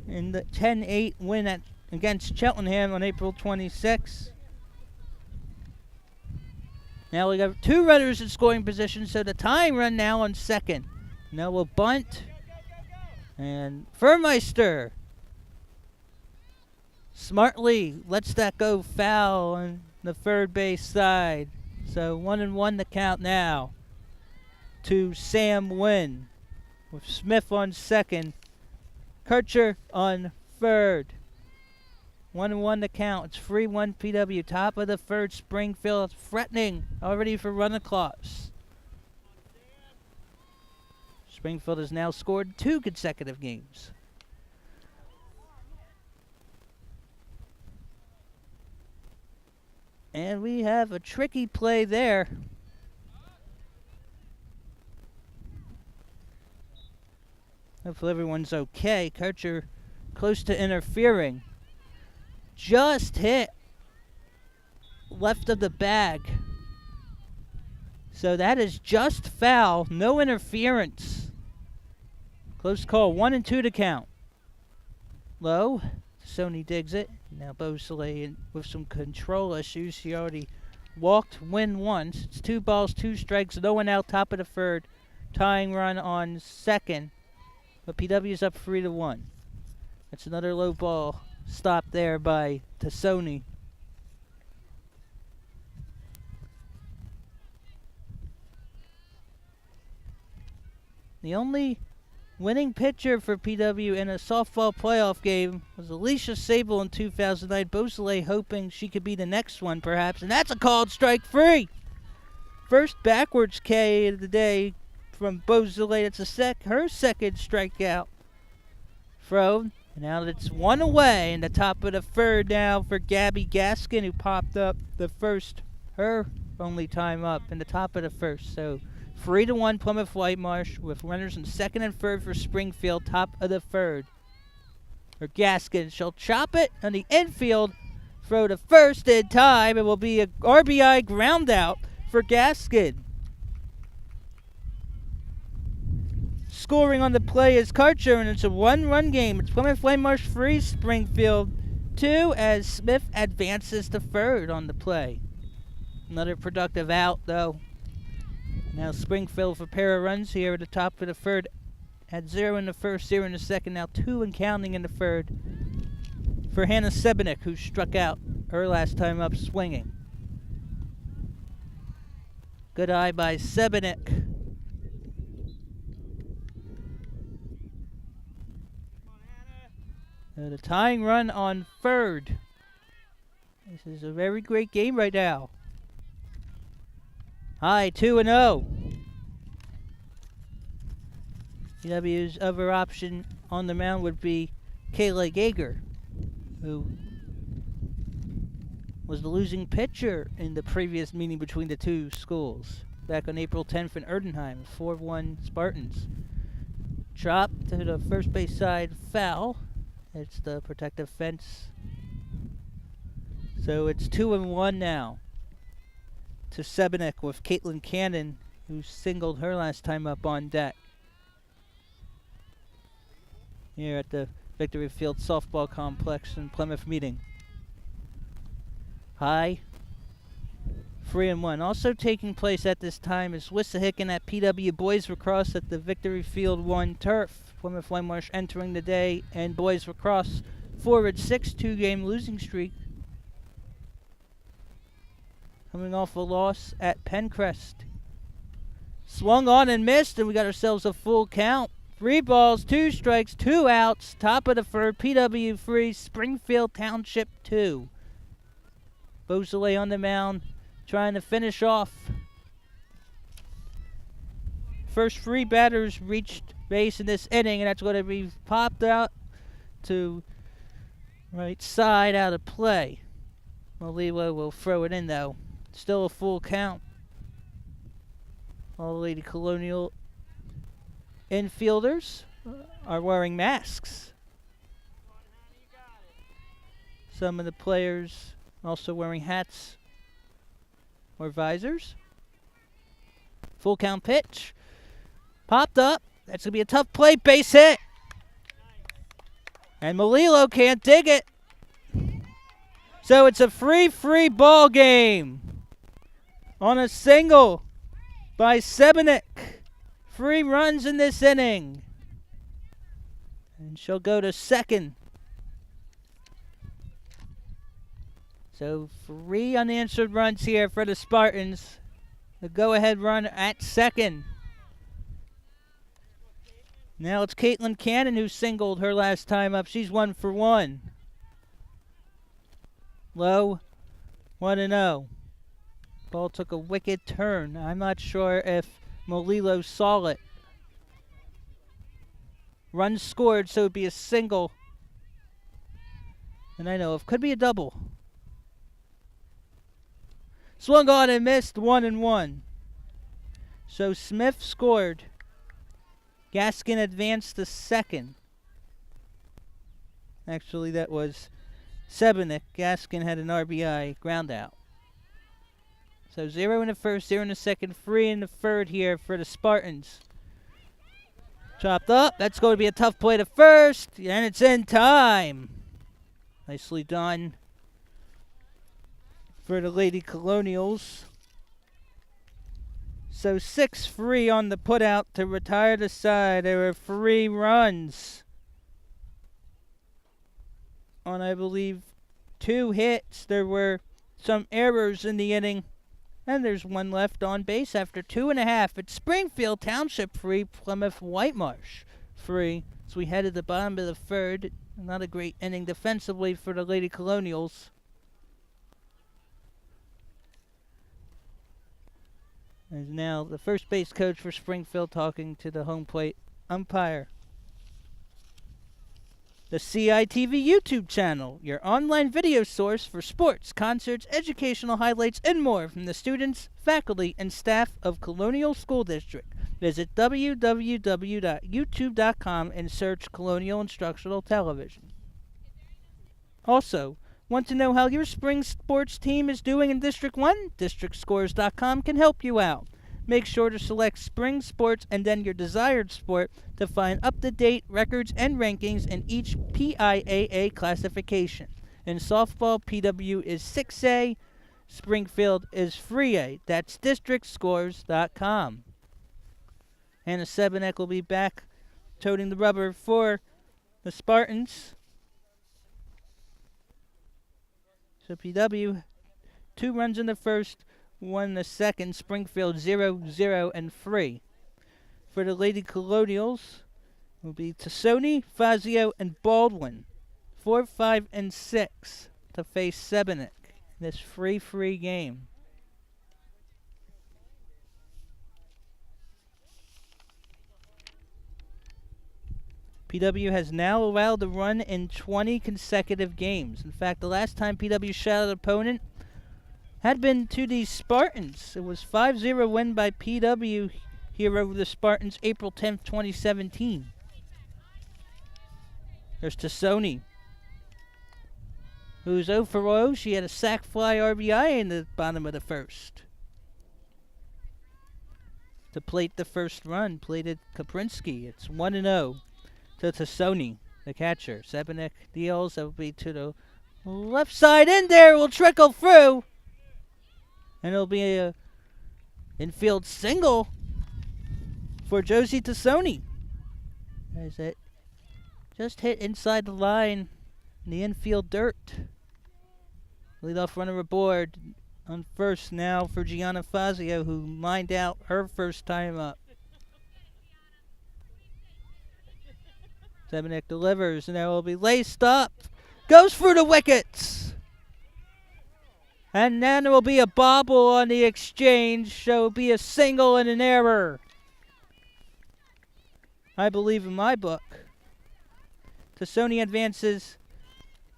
in the 10-8 win against Cheltenham on April 26. Now we got 2 runners in scoring position, so the tying run now on second. Now we'll bunt, and Furmeister smartly lets that go foul on the third base side. So 1-1 the count now to Sam Wynn with Smith on second, Kircher on third. 1-1 the count. It's 3-1 PW. Top of the third. Springfield threatening already for run across. Springfield has now scored 2 consecutive games. And we have a tricky play there. Hopefully everyone's okay. Kircher close to interfering. Just hit left of the bag. So that is just foul. No interference. Close call. 1-2 to count. Low. Sony digs it. Now Beausoleil with some control issues. She already walked Win once. It's 2 balls, 2 strikes. No one out. Top of the third. Tying run on second. But PW's up 3-1. That's another low ball. Stopped there by Tassoni. The only winning pitcher for PW in a softball playoff game was Alicia Sable in 2009. Beausoleil hoping she could be the next one, perhaps. And that's a called strike 3. First backwards K of the day from Beausoleil. It's her second strikeout throw. Now it's 1 away in the top of the third now for Gabby Gaskin, who popped up her only time up in the top of the first. So 3-1 Plymouth Whitemarsh with runners in second and third for Springfield, top of the third. For Gaskin, she'll chop it on the infield, throw to first in time. It will be a RBI ground out for Gaskin. Scoring on the play is Karcher, and it's a one-run game. It's Plymouth Whitemarsh 3, Springfield 2, as Smith advances to third on the play. Another productive out, though. Now Springfield for a pair of runs here at the top of the third. Had 0 in the first, 0 in the second, now 2 and counting in the third. For Hannah Sebenik, who struck out her last time up swinging. Good eye by Sebenik. The tying run on third. This is a very great game right now. High 2-0. PW's other option on the mound would be Kayla Gager, who was the losing pitcher in the previous meeting between the two schools back on April 10th in Erdenheim, 4-1 Spartans. Chop to the first base side, foul. It's the protective fence. So it's 2-1 now to Sebenik with Caitlin Cannon, who singled her last time up on deck. Here at the Victory Field Softball Complex in Plymouth meeting. High, 3-1. Also taking place at this time is Wissahickon at PW Boys Lacrosse at the Victory Field 1 turf. Plymouth Whitemarsh entering the day, and Boys Lacrosse forward 6-2 game losing streak. Coming off a loss at Pencrest. Swung on and missed, and we got ourselves a full count. 3 balls, 2 strikes, 2 outs. Top of the third, PW 3, Springfield Township 2. Beausoleil on the mound, trying to finish off. First 3 batters reached base in this inning, and that's going to be popped out to right side out of play. Molilo will throw it in, though. Still a full count. All the Lady Colonial infielders are wearing masks. Some of the players also wearing hats or visors. Full count pitch. Popped up. That's going to be a tough play. Base hit. And Molilo can't dig it. So it's a 3-3 ball game on a single by Sebenik. 3 runs in this inning. And she'll go to second. So 3 unanswered runs here for the Spartans. The go-ahead run at second. Now it's Caitlin Cannon who singled her last time up. She's 1 for 1. Low, 1-0. Ball took a wicked turn. I'm not sure if Molilo saw it. Run scored, so it would be a single. And I know it could be a double. Swung on and missed, 1-1. So Smith scored. Gaskin advanced to second. Actually, that was Sebenik. Gaskin had an RBI ground out. So 0 in the first, 0 in the second, 3 in the third here for the Spartans. Chopped up. That's going to be a tough play to first. And it's in time. Nicely done for the Lady Colonials. So 6-3 on the putout to retire the side. There were 3 runs on, I believe, 2 hits. There were some errors in the inning. And there's 1 left on base after 2.5. It's Springfield Township 3, Plymouth Whitemarsh 3. So we head to the bottom of the third. Not a great inning defensively for the Lady Colonials. There's now the first base coach for Springfield talking to the home plate umpire. The CITV YouTube channel, your online video source for sports, concerts, educational highlights, and more from the students, faculty, and staff of Colonial School District. Visit www.youtube.com and search Colonial Instructional Television. Also, want to know how your spring sports team is doing in District 1? DistrictScores.com can help you out. Make sure to select spring sports and then your desired sport to find up-to-date records and rankings in each PIAA classification. In softball, PW is 6A, Springfield is 3A. That's DistrictScores.com. Hannah Sebenek will be back toting the rubber for the Spartans. So PW, 2 runs in the first, 1 in the second. Springfield 0-0 and 3. For the Lady Colonials will be Tassoni, Fazio, and Baldwin. 4, 5, and 6 to face Sebenek in this 3-3 game. PW has now allowed the run in 20 consecutive games. In fact, the last time PW shot an opponent had been to the Spartans. It was 5-0 win by PW here over the Spartans April 10th, 2017. There's Tassoni, who's 0 for 0. She had a sac fly RBI in the bottom of the first. To plate the first run, plated Kaprinsky. It's 1-0 to Tassoni, the catcher. Sebenek deals. That will be to the left side. In there, will trickle through. And it'll be a infield single for Josie Tassoni. As it just hit inside the line in the infield dirt. Leadoff runner aboard on first now for Gianna Fazio, who lined out her first time up. Sebenek delivers, and that will be laced up. Goes through the wickets. And then there will be a bobble on the exchange, so it will be a single and an error. I believe in my book. Tassoni advances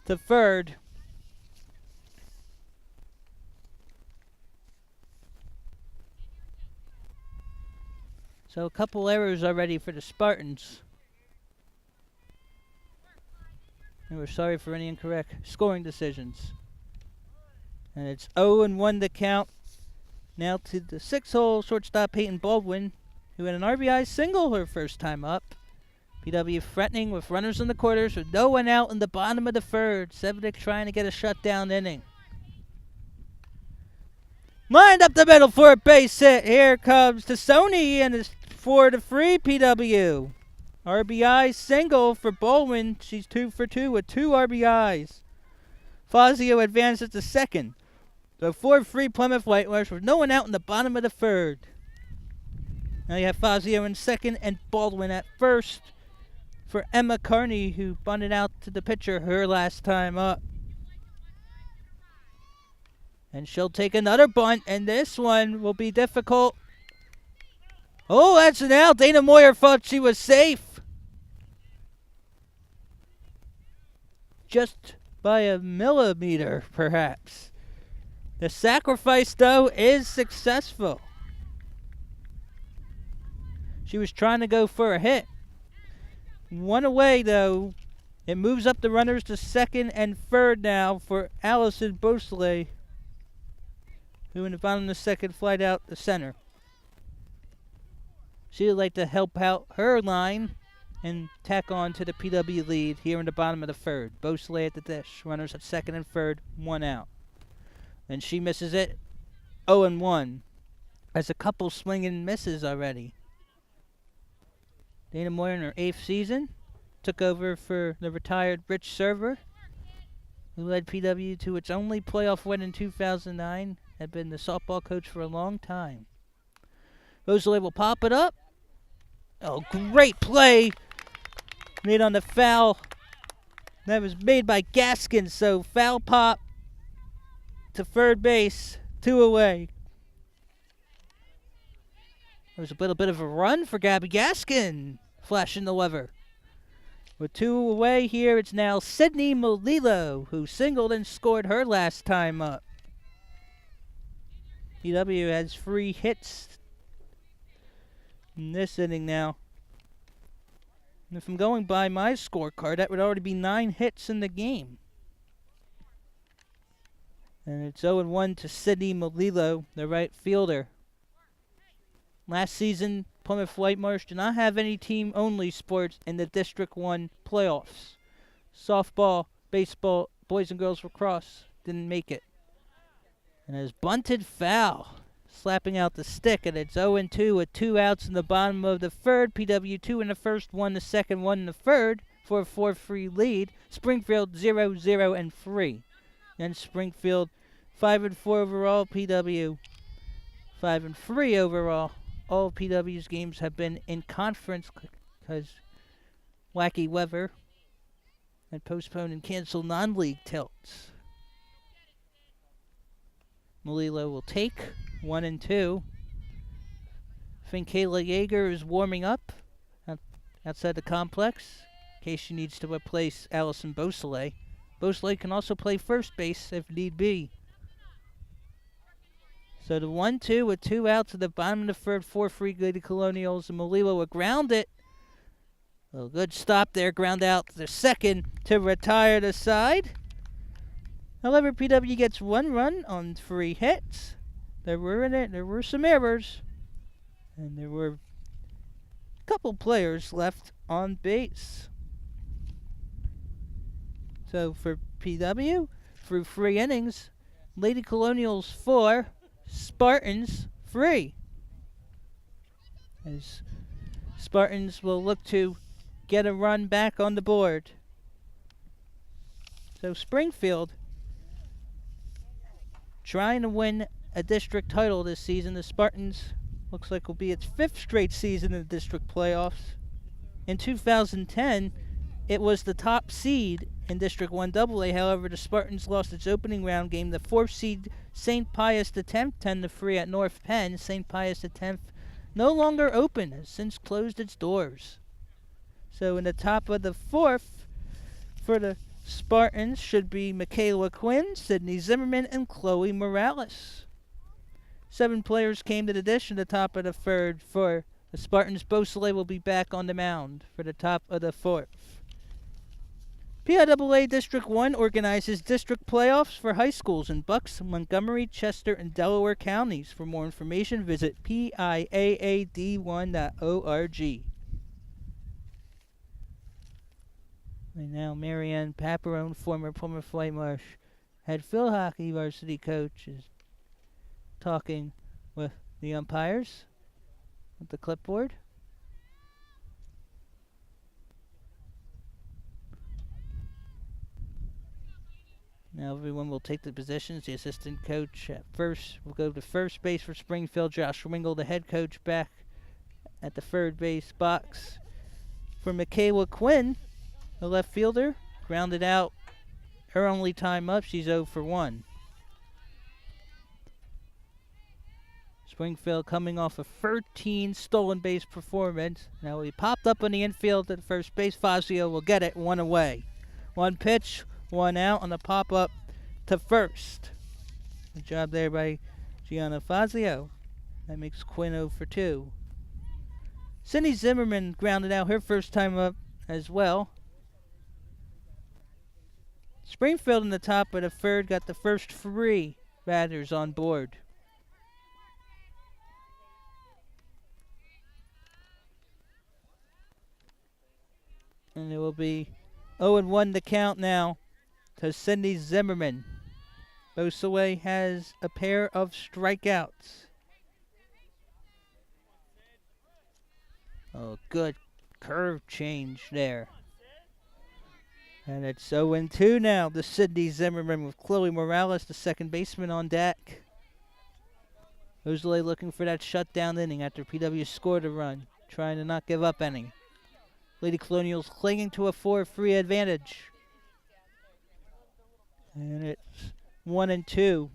to third. So a couple errors already for the Spartans. And we're sorry for any incorrect scoring decisions. And it's 0-1 to count. Now to the 6-hole shortstop Peyton Baldwin, who had an RBI single her first time up. PW threatening with runners in the quarters with no one out in the bottom of the third. Sebenek trying to get a shutdown inning. Lined up the middle for a base hit. Here comes Tassoni, and it's 4-3 PW. RBI single for Baldwin. She's 2 for 2 with 2 RBIs. Fazio advances to second. So 4-3 Plymouth Whitemarsh with no one out in the bottom of the third. Now you have Fazio in second and Baldwin at first for Emma Carney, who bunted out to the pitcher her last time up. And she'll take another bunt, and this one will be difficult. Oh, that's an out. Dana Moyer thought she was safe. Just by a millimeter, perhaps. The sacrifice, though, is successful. She was trying to go for a hit. One away, though. It moves up the runners to second and third now for Allison Beausoleil, who in the bottom of the second flied out the center. She would like to help out her line and tack on to the PW lead here in the bottom of the third. Beausoleil at the dish. Runners at second and third, 1 out. And she misses it. 0-1. Has a couple swinging misses already. Dana Moyer in her 8th season took over for the retired Rich Server, who led PW to its only playoff win in 2009. Had been the softball coach for a long time. Beausoleil will pop it up. Oh, great play made on the foul. That was made by Gaskin, so foul pop to third base, 2 away. There was a little bit of a run for Gabby Gaskin, flashing the lever. With 2 away here, it's now Sydney Molillo, who singled and scored her last time up. PW has 3 hits in this inning now. And if I'm going by my scorecard, that would already be 9 hits in the game. And it's 0-1 to Sydney Molillo, the right fielder. Last season, Plymouth Whitemarsh did not have any team-only sports in the District 1 playoffs. Softball, baseball, boys and girls lacrosse didn't make it. And it's bunted foul, slapping out the stick, and it's 0-2 with 2 outs in the bottom of the third. PW 2 in the first, 1 the second, 1 in the third for a 4-3 lead. Springfield 0-0-3. And Springfield 5-4 overall. PW 5-3 overall. All of PW's games have been in conference because wacky weather and postponed and canceled non-league tilts. Molillo will take 1-2. I think Kayla Yeager is warming up outside the complex in case she needs to replace Allison Beausoleil. Beausoleil can also play first base if need be. So the 1-2 with 2 outs at the bottom of the third, 4-3 good to Colonials, and Molillo will ground it. A good stop there, ground out the second to retire the side. However, PW gets 1 run on 3 hits. There were some errors, and there were a couple players left on base. So for PW, through 3 innings, Lady Colonials 4, Spartans 3. As Spartans will look to get a run back on the board. So Springfield trying to win a district title this season. The Spartans looks like will be its 5th straight season in the district playoffs. In 2010, it was the top seed in District 1 AA. However, the Spartans lost its opening round game. The 4th seed St. Pius X 10-3 at North Penn. St. Pius X no longer open, has since closed its doors. So in the top of the 4th for the Spartans should be Michaela Quinn, Sydney Zimmerman, and Chloe Morales. 7 players came to the dish in the top of the 3rd for the Spartans. Beausoleil will be back on the mound for the top of the 4th. PIAA District 1 organizes district playoffs for high schools in Bucks, Montgomery, Chester, and Delaware counties. For more information, visit PIAAD1.org. And now Marianne Paparone, former Plymouth Whitemarsh head field hockey varsity coach, is talking with the umpires with the clipboard. Now everyone will take the positions. The assistant coach at first will go to first base for Springfield. Josh Wingle, the head coach, back at the third base box. For Michaela Quinn, the left fielder, grounded out her only time up. She's 0 for 1. Springfield coming off a 13 stolen base performance. Now he popped up on the infield at first base. Fazio will get it, 1 away. 1 pitch, 1 out on the pop-up to first. Good job there by Gianna Fazio. That makes Quinn 0 for 2. Sydney Zimmerman grounded out her first time up as well. Springfield in the top of the 3rd got the first 3 batters on board. And it will be 0-1 the count now to Sydney Zimmerman. Beausoleil has a pair of strikeouts. Oh, good curve change there. And it's 0-2 now to Sydney Zimmerman with Chloe Morales, the second baseman, on deck. Beausoleil looking for that shutdown inning after PW scored a run, trying to not give up any. Lady Colonials clinging to a 4-3 advantage. And it's 1-2.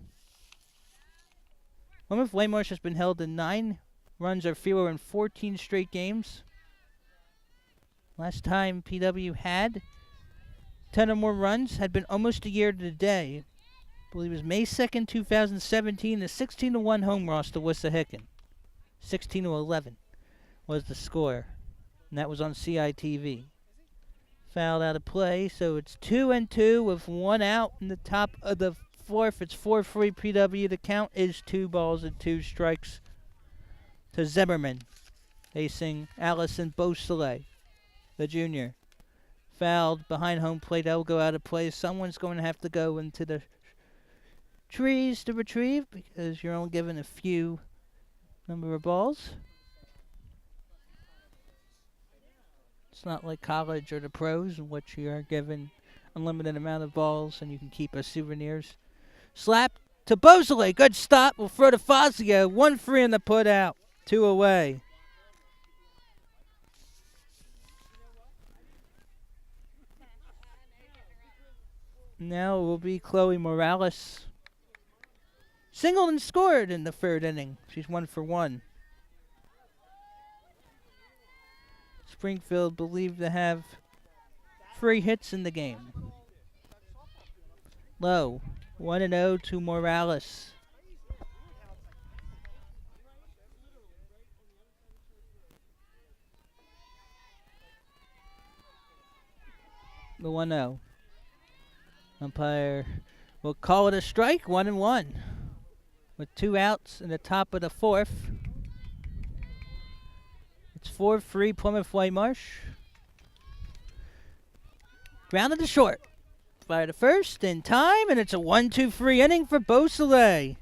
Plymouth Whitemarsh has been held to 9 runs or fewer in 14 straight games. Last time PW had 10 or more runs had been almost a year to the day. I believe it was May 2nd, 2017, a 16-1 home loss to Wissahickon. 16-11 was the score, and that was on CITV. Fouled out of play, so it's 2-2 with one out in the top of the fourth. It's 4-3 PW. The count is 2 balls and 2 strikes to Zimmerman, facing Allison Beausoleil, the junior. Fouled behind home plate. That will go out of play. Someone's going to have to go into the trees to retrieve because you're only given a few number of balls. It's not like college or the pros in which you are given unlimited amount of balls and you can keep as souvenirs. Slap to Beausoleil. Good stop. We'll throw to Fazio. 1-3 in the put out. 2 away. Now it will be Chloe Morales. Singled and scored in the third inning. She's 1 for 1. Springfield believed to have 3 hits in the game. Low. 1-0 to Morales. The 1-0. Umpire will call it a strike, 1-1. With 2 outs in the top of the fourth. It's 4-3 Plymouth Whitemarsh. Grounded to short. Fire to first in time, and it's a 1-2-3 inning for Beausoleil.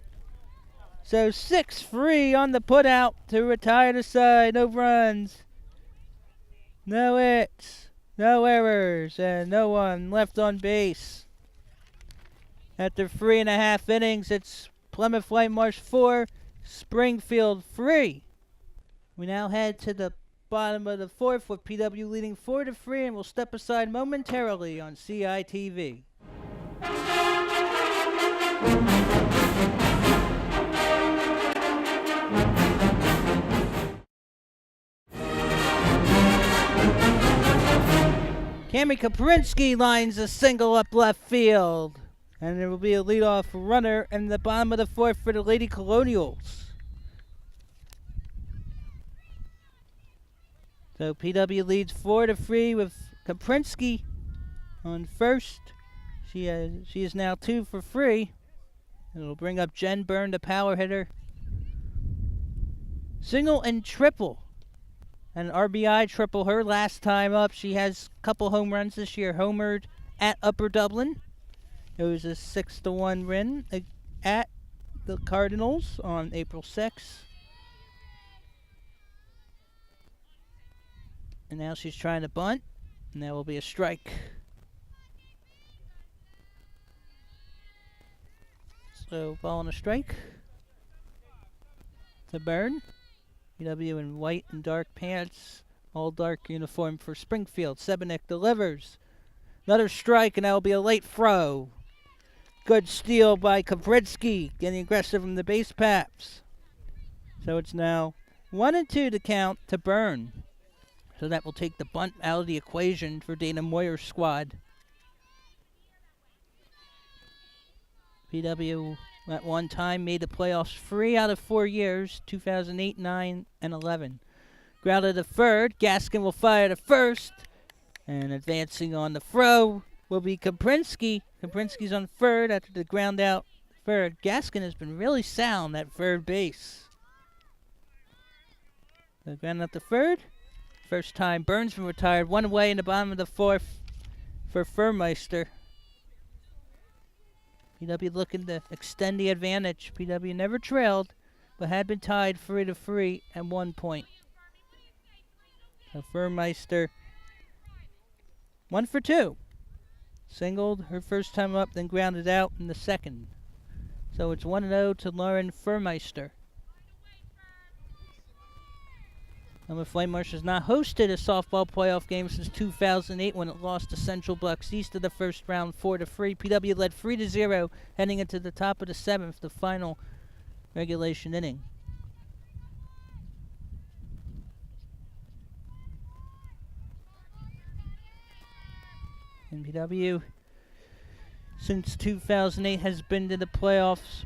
So 6-3 on the putout to retire the side. No runs, no hits, no errors, and no one left on base. After 3.5 innings, it's Plymouth Whitemarsh 4, Springfield 3. We now head to the bottom of the fourth with PW leading 4-3, and we'll step aside momentarily on CITV. Cameron Kaprinsky lines a single up left field. And there will be a leadoff runner in the bottom of the fourth for the Lady Colonials. So PW leads 4-3 with Kaprinsky on first. She is now 2 for 3. It'll bring up Jen Byrne, the power hitter. Single and triple. And RBI triple her last time up. She has a couple home runs this year. Homered at Upper Dublin. It was a 6-1 win at the Cardinals on April 6th. And now she's trying to bunt, and that will be a strike. So ball and a strike to Byrne. PW in white and dark pants, all dark uniform for Springfield. Sebenik delivers. Another strike, and that will be a late throw. Good steal by Kaprinsky, getting aggressive from the base paths. So it's now 1-2 to count to Byrne. So that will take the bunt out of the equation for Dana Moyer's squad. PW at one time made the playoffs 3 out of 4 years, 2008, 9, and 11. Grounded to third. Gaskin will fire to first. And advancing on the throw will be Kaprinsky. Kaprinsky's on third after the ground out third. Gaskin has been really sound at third base. The ground out to third. First time Burns been retired. 1 away in the bottom of the fourth for Furmeister. PW looking to extend the advantage. PW never trailed, but had been tied 3-3 at one point. So Furmeister 1 for 2. Singled her first time up, then grounded out in the second. So it's 1-0 to Lauren Furmeister. Plymouth Whitemarsh has not hosted a softball playoff game since 2008 when it lost to Central Bucks East of the first round 4-3. PW led 3-0 heading into the top of the seventh, the final regulation inning. And PW, since 2008, has been to the playoffs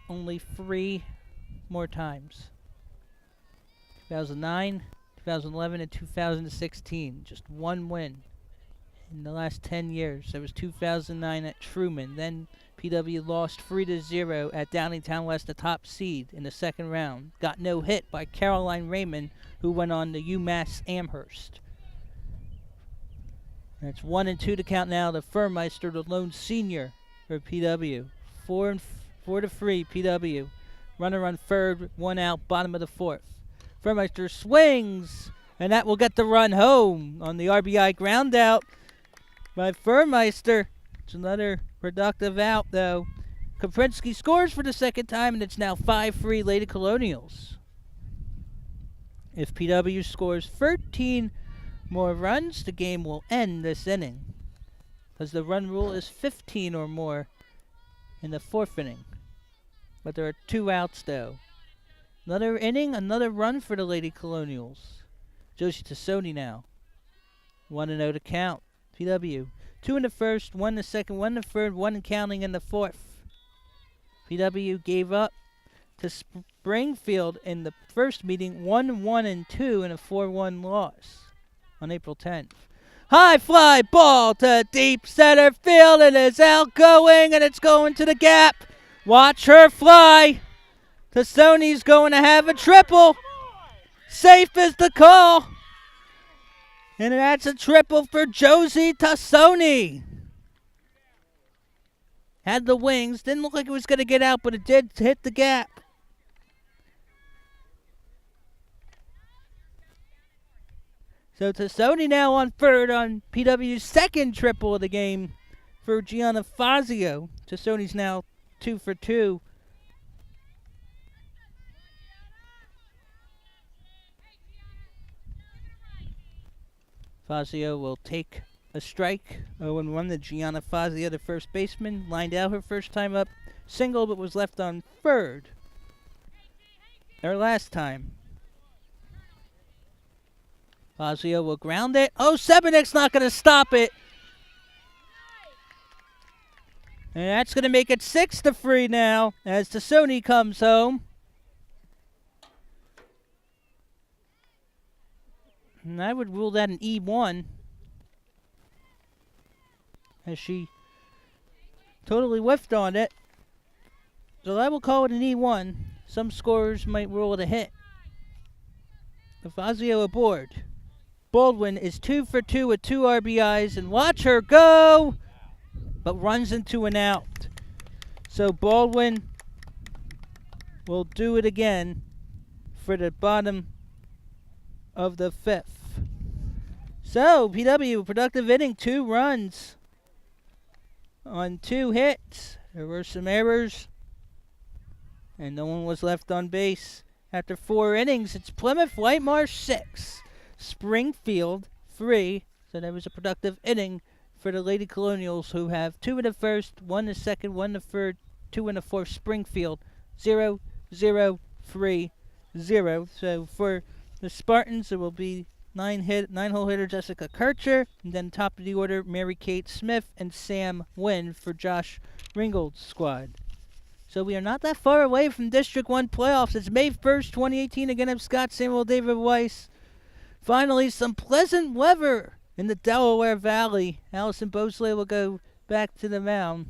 only 3 more times. 2009, 2011, and 2016. Just 1 win in the last 10 years. That was 2009 at Truman. Then PW lost 3-0 at Downingtown West, the top seed in the second round. Got no hit by Caroline Raymond, who went on to UMass Amherst. That's 1-2 to count now. The Furmeister, the lone senior for PW. 4-3 PW. Runner on third, 1 out, bottom of the fourth. Furmeister swings, and that will get the run home on the RBI ground out by Furmeister. It's another productive out, though. Kaprinsky scores for the second time, and it's now 5-3 Lady Colonials. If PW scores 13 more runs, the game will end this inning, because the run rule is 15 or more in the 4th inning. But there are 2 outs, though. Another inning, another run for the Lady Colonials. Josie Tassoni now. 1-0 to count. PW. 2 in the first, 1 in the second, 1 in the third, 1 in counting in the fourth. PW gave up to Springfield in the first meeting, 1-1-2 in a 4-1 loss on April 10th. High fly ball to deep center field, and it's outgoing, and it's going to the gap. Watch her fly. Tassoni's going to have a triple. Safe is the call. And that's a triple for Josie Tassoni. Had the wings. Didn't look like it was going to get out, but it did hit the gap. So Tassoni now on third on PW's second triple of the game for Gianna Fazio. Tassoni's now 2 for 2. Fazio will take a strike. 0-1 to Gianna Fazio, the first baseman. Lined out her first time up. Single, but was left on third. Her last time. Fazio will ground it. Oh, Sebenik's not going to stop it. And that's going to make it 6-3 now as Tassoni comes home. And I would rule that an E1, as she totally whiffed on it. So I will call it an E1. Some scorers might rule it a hit. Fazio aboard. Baldwin is 2 for 2 with 2 RBIs, and watch her go, but runs into an out. So Baldwin will do it again for the bottom of the 5th. So PW, productive inning, 2 runs on 2 hits. There were some errors, and no one was left on base. After 4 innings, it's Plymouth Whitemarsh 6, Springfield 3. So that was a productive inning for the Lady Colonials, who have 2 in the first, 1 in the second, 1 in the third, 2 in the fourth. Springfield 0-0-3-0. So for the Spartans, there will be 9-hole hitter Jessica Kircher, and then top of the order Mary Kate Smith and Sam Wynn for Josh Ringgold's squad. So we are not that far away from District 1 playoffs. It's May 1st, 2018. Again, I'm Scott Samuel David Weiss. Finally, some pleasant weather in the Delaware Valley. Allison Bosley will go back to the mound.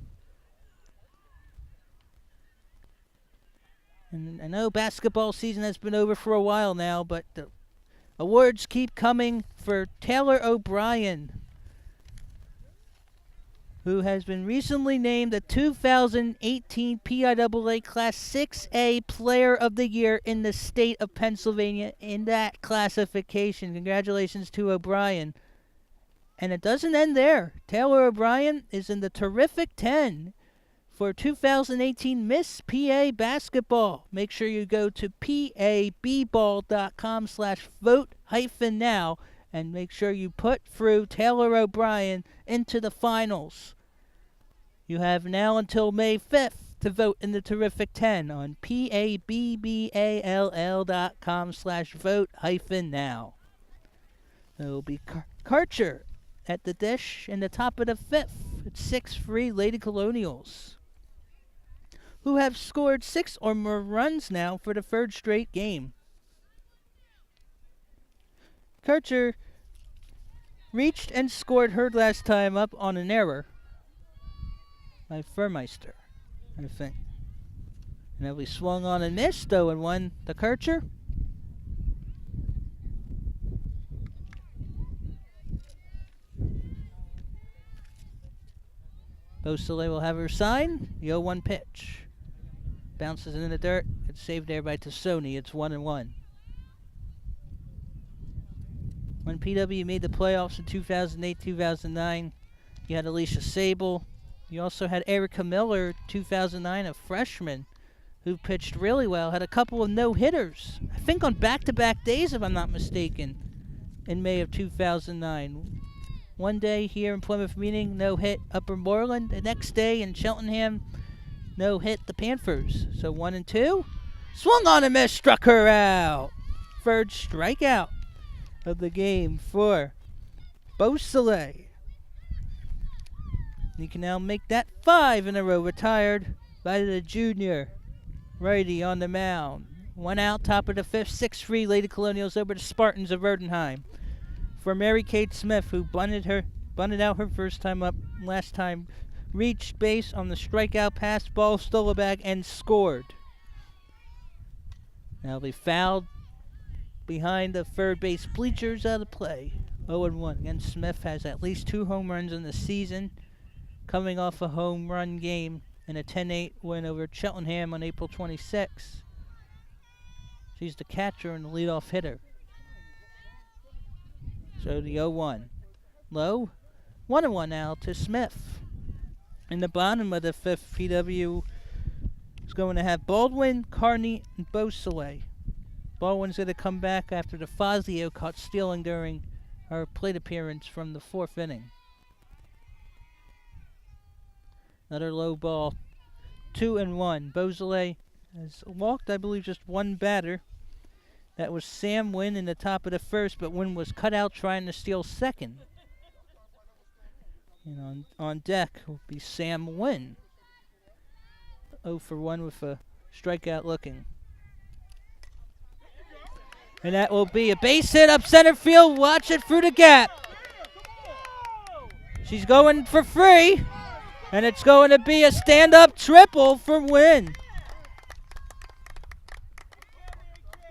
And I know basketball season has been over for a while now, but the awards keep coming for Taylor O'Brien, who has been recently named the 2018 PIAA Class 6A Player of the Year in the state of Pennsylvania in that classification. Congratulations to O'Brien. And it doesn't end there. Taylor O'Brien is in the terrific 10 for 2018 Miss PA Basketball. Make sure you go to pabball.com/vote-now and make sure you put through Taylor O'Brien into the finals. You have now until May 5th to vote in the terrific 10 on pabball.com/vote-now. It will be Karcher at the dish in the top of the fifth. It's 6-3 Lady Colonials, who have scored 6 or more runs now for the third straight game. Kircher reached and scored her last time up on an error by Furmeister, I think. And then we swung on and missed, though, and won the Kircher. Beausoleil will have her sign. The 0-1 pitch. Bounces in the dirt. It's saved there by Tassoni. It's 1-1. When PW made the playoffs in 2008-2009, you had Alicia Sable. You also had Erica Miller, 2009, a freshman, who pitched really well. Had a couple of no-hitters, I think on back-to-back days, if I'm not mistaken, in May of 2009. One day here in Plymouth meeting, no-hit Upper Moreland. The next day in Cheltenham, no-hit the Panthers. So 1-2. Swung on and missed, struck her out. Third strikeout of the game for Beausoleil. You can now make that 5 in a row. Retired by the junior righty on the mound. 1 out, top of the fifth, 6-3 Lady Colonials over the Spartans of Verdenheim. For Mary Kate Smith, who bunted out her first time up, last time reached base on the strikeout pass, ball stole a bag, and scored. Now they fouled behind the third base bleachers out of play. 0-1. Again, Smith has at least 2 home runs in the season, coming off a home run game in a 10-8 win over Cheltenham on April 26. She's the catcher and the leadoff hitter. So the 0-1. Low. 1-1 now to Smith. In the bottom of the fifth, PW is going to have Baldwin, Carney, and Beausoleil. Baldwin's going to come back after the Fazio caught stealing during her plate appearance from the 4th inning. Another low ball. 2-1. Beausoleil has walked, I believe, just one batter. That was Sam Wynn in the top of the first, but Wynn was cut out trying to steal second. And on deck will be Sam Wynn. 0-for-1 with a strikeout looking. And that will be a base hit up center field. Watch it through the gap. She's going for free. And it's going to be a stand-up triple for Wynn.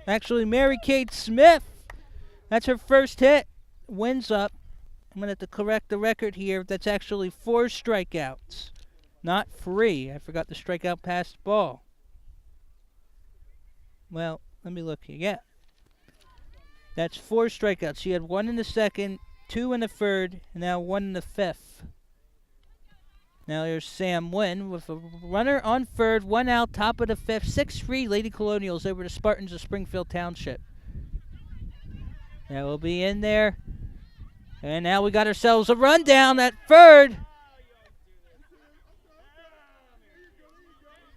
Actually, Mary Kate Smith, that's her first hit. Wynn's up. I'm going to have to correct the record here. That's actually 4 strikeouts, not 3. I forgot the strikeout past ball. Well, let me look here. Yeah. That's 4 strikeouts. She had 1 in the second, 2 in the third, and now 1 in the fifth. Now here's Sam Wynn with a runner on third, 1 out, top of the fifth, 6-3 Lady Colonials over the Spartans of Springfield Township. That will be in there. And now we got ourselves a rundown at third.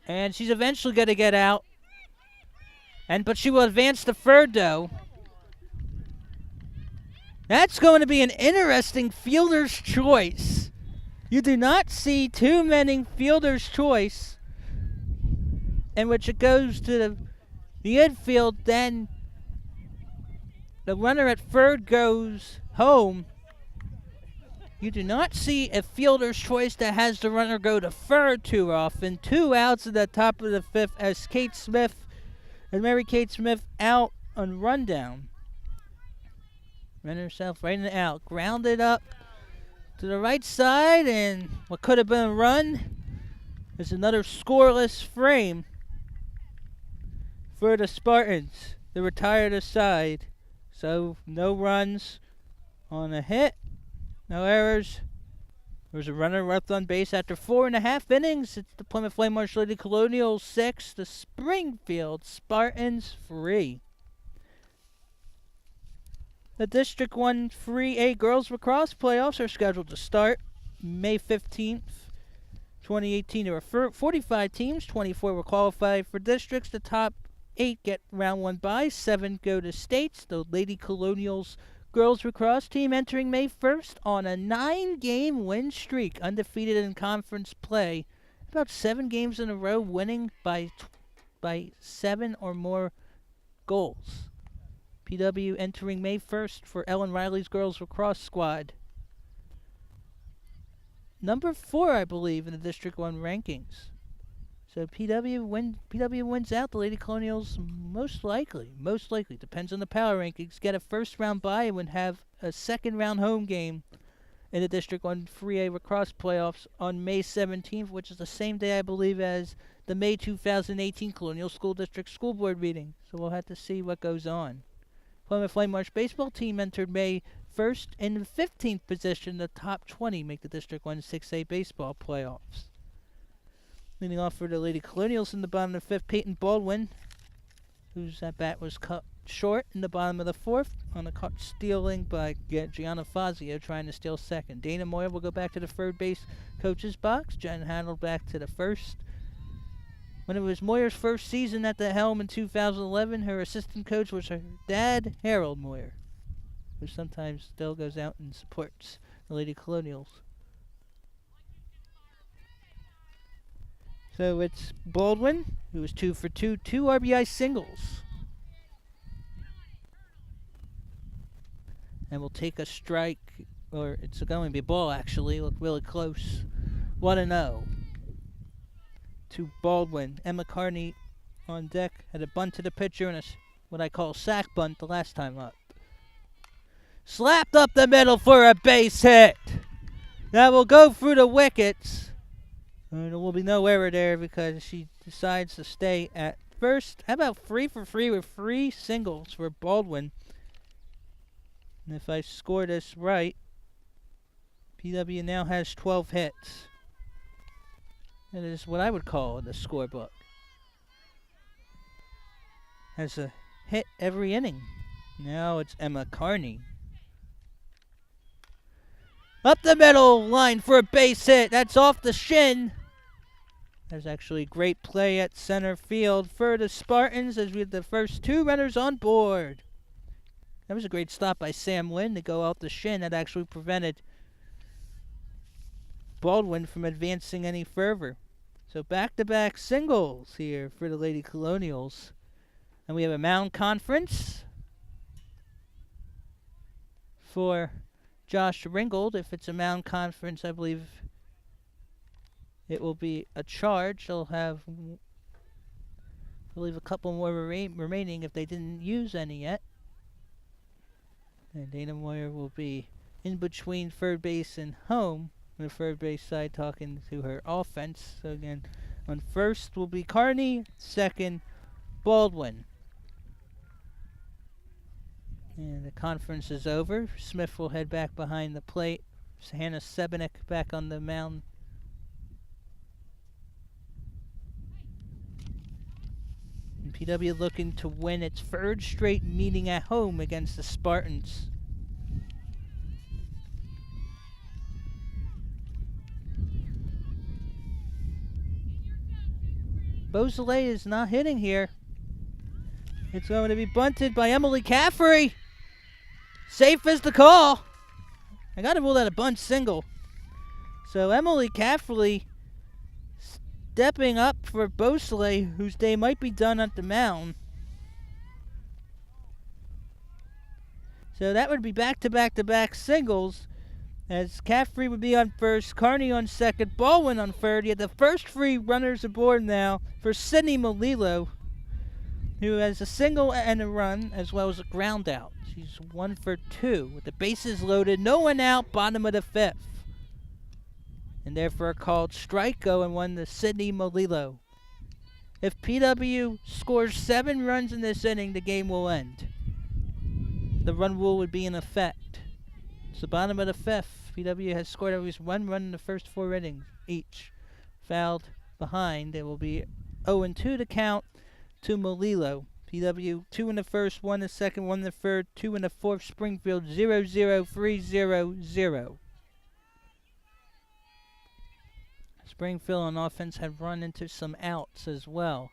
And she's eventually going to get out. But she will advance to third, though. That's going to be an interesting fielder's choice. You do not see too many fielder's choice in which it goes to the infield, then the runner at third goes home. You do not see a fielder's choice that has the runner go to third too often. 2 outs at the top of the fifth as Kate Smith and Mary Kate Smith out on rundown. Ran herself right in the out. Grounded up to the right side, and what could have been a run is another scoreless frame for the Spartans. They retired aside. So no runs on a hit, no errors. There's a runner left on base after 4.5 innings. It's the Plymouth Whitemarsh Lady Colonials 6, the Springfield Spartans 3. The District 1 3A Girls Lacrosse playoffs are scheduled to start May 15th, 2018. There were 45 teams, 24 were qualified for districts. The top 8 get round 1 bye, 7 go to states. The Lady Colonials girls lacrosse team entering May 1st on a 9-game win streak, undefeated in conference play. About 7 games in a row, winning by 7 or more goals. PW entering May 1st for Ellen Riley's girls lacrosse squad. Number 4, I believe, in the District 1 rankings. So PW wins out. The Lady Colonials most likely, depends on the power rankings, get a first-round bye and would have a second-round home game in the District 1 3A lacrosse playoffs on May 17th, which is the same day, I believe, as the May 2018 Colonial School District School Board meeting. So we'll have to see what goes on. Plymouth Whitemarsh baseball team entered May 1st in the 15th position. The top 20 make the District 1 6A baseball playoffs. Leading off for the Lady Colonials in the bottom of the 5th, Peyton Baldwin, whose at bat was cut short in the bottom of the 4th on a caught stealing by Gianna Fazio trying to steal second. Dana Moyer will go back to the third base coach's box. Jen Handel back to the first. When it was Moyer's first season at the helm in 2011, her assistant coach was her dad, Harold Moyer, who sometimes still goes out and supports the Lady Colonials. So it's Baldwin, who was 2 for 2 RBI singles. And will take a strike, or it's going to be a ball actually, look really close. 1-0 to Baldwin. Emma Carney on deck, had a bunt to the pitcher and what I call sack bunt the last time up. Slapped up the middle for a base hit. That will go through the wickets. And there will be no error there because she decides to stay at first. How about 3 for 3 with 3 singles for Baldwin? And if I score this right, PW now has 12 hits. That is what I would call the scorebook. Has a hit every inning. Now it's Emma Carney. Up the middle line for a base hit. That's off the shin. There's actually great play at center field for the Spartans as we have the first 2 runners on board. That was a great stop by Sam Lynn to go out the shin. That actually prevented Baldwin from advancing any further. So back-to-back singles here for the Lady Colonials. And we have a mound conference for Josh Ringgold. If it's a mound conference, I believe it will be a charge. They'll have, I believe, a couple more remaining if they didn't use any yet. And Dana Moyer will be in between third base and home on the third base side talking to her offense. So again, on first will be Carney, second Baldwin. And the conference is over. Smith will head back behind the plate. Hannah Sebenik back on the mound. And PW looking to win its 3rd straight meeting at home against the Spartans. Beausoleil is not hitting here. It's going to be bunted by Emily Caffrey. Safe as the call. I got to rule that a bunt single. So Emily Caffrey stepping up for Beausoleil, whose day might be done at the mound. So that would be back-to-back-to-back singles, as Caffrey would be on first, Carney on second, Baldwin on third. You have the first 3 runners aboard now for Sydney Molillo, who has a single and a run, as well as a ground out. She's 1 for 2 with the bases loaded, no one out, bottom of the 5th. And therefore called strike going one to Sydney Molillo. If PW scores 7 runs in this inning, the game will end. The run rule would be in effect. It's the bottom of the 5th. PW has scored at least 1 run in the first 4 innings each. Fouled behind. It will be 0-2 to count to Molillo. PW 2 in the first, 1 in the second, 1 in the third, 2 in the fourth. Springfield 0-0, 3-0-0. Springfield on offense have run into some outs as well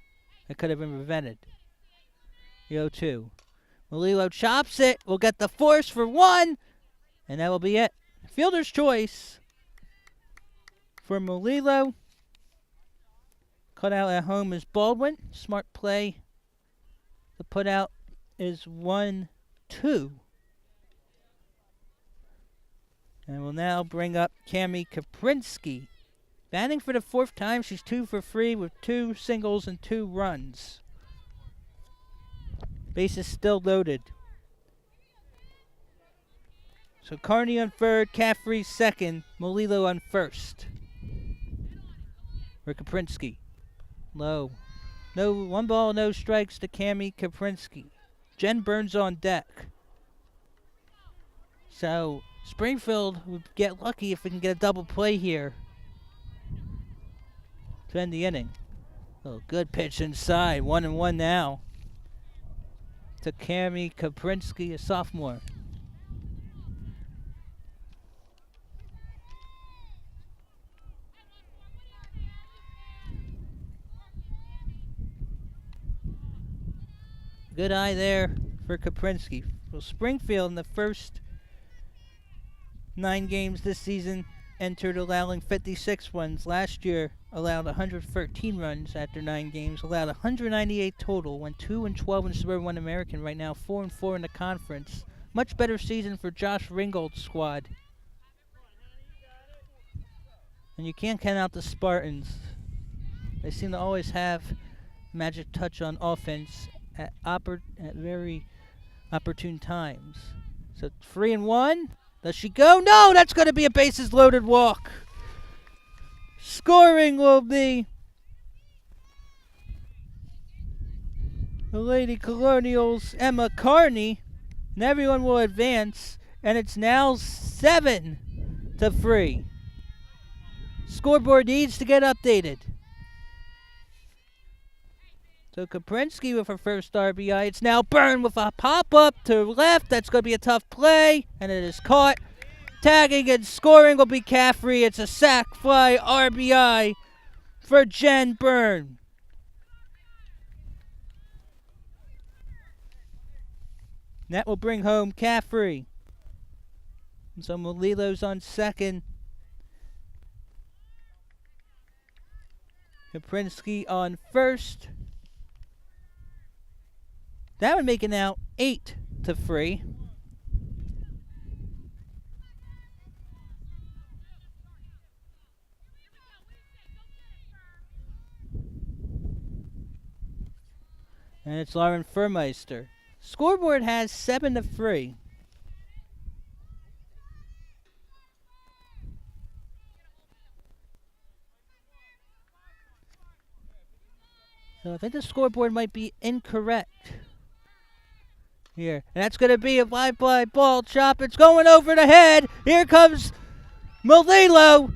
that could have been prevented. The 0-2. Melillo chops it. We'll get the force for one. And that will be it. Fielder's choice for Melillo. Cut out at home is Baldwin. Smart play. The put out is 1-2. And we'll now bring up Cami Kaprinski. Batting for the fourth time. She's 2 for 3 with 2 singles and 2 runs. Bases still loaded. So Carney on third, Caffrey second, Melillo on first. For Kaprinski. Low. No, 1 ball, no strikes to Cami Kaprinski. Jen Burns on deck. So Springfield would get lucky if we can get a double play here to end the inning. Oh, good pitch inside. 1-1 now to Cami Kaprinski, a sophomore. Good eye there for Kaprinski. Well, Springfield in the first 9 games this season entered allowing 56 runs. Last year allowed 113 runs after 9 games, allowed 198 total, went 2-12 in Suburban 1 American, right now 4-4 in the conference. Much better season for Josh Ringgold's squad. And you can't count out the Spartans. They seem to always have magic touch on offense at very opportune times. So 3-1. Does she go? No, that's going to be a bases loaded walk. Scoring will be the Lady Colonials' Emma Carney. And everyone will advance. And it's now 7-3. Scoreboard needs to get updated. So Kaprinski with her first RBI. It's now Byrne with a pop-up to left. That's going to be a tough play. And it is caught. Tagging and scoring will be Caffrey. It's a sac fly RBI for Jen Byrne. That will bring home Caffrey. And so Melillo's on second. Kaprinski on first. That would make it now 8-3. And it's Lauren Furmeister. Scoreboard has 7-3. So I think the scoreboard might be incorrect here. And that's going to be a fly ball chop. It's going over the head. Here comes Melillo.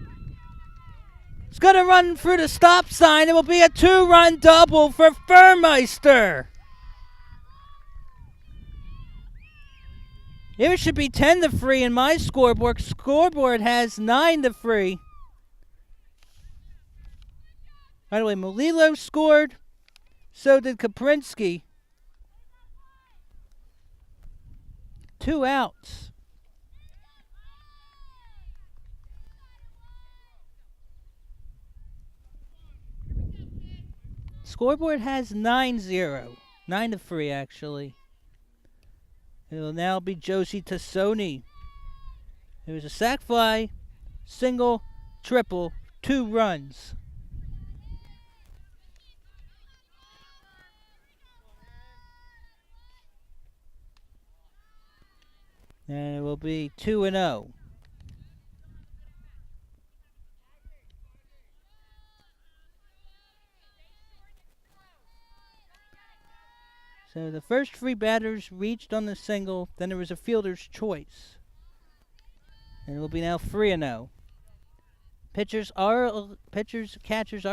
It's going to run through the stop sign. It will be a 2-run double for Furmeister. It should be 10-3 in my scoreboard. Scoreboard has 9-3. By the way, Melillo scored. So did Kaprinski. 2 outs. Scoreboard has 9-0. 9-3 actually. It will now be Josie Tassoni. It was a sac fly, single, triple, 2 runs. And it will be 2-0. So the first 3 batters reached on the single, then there was a fielder's choice. And it will be now 3-0. Catchers are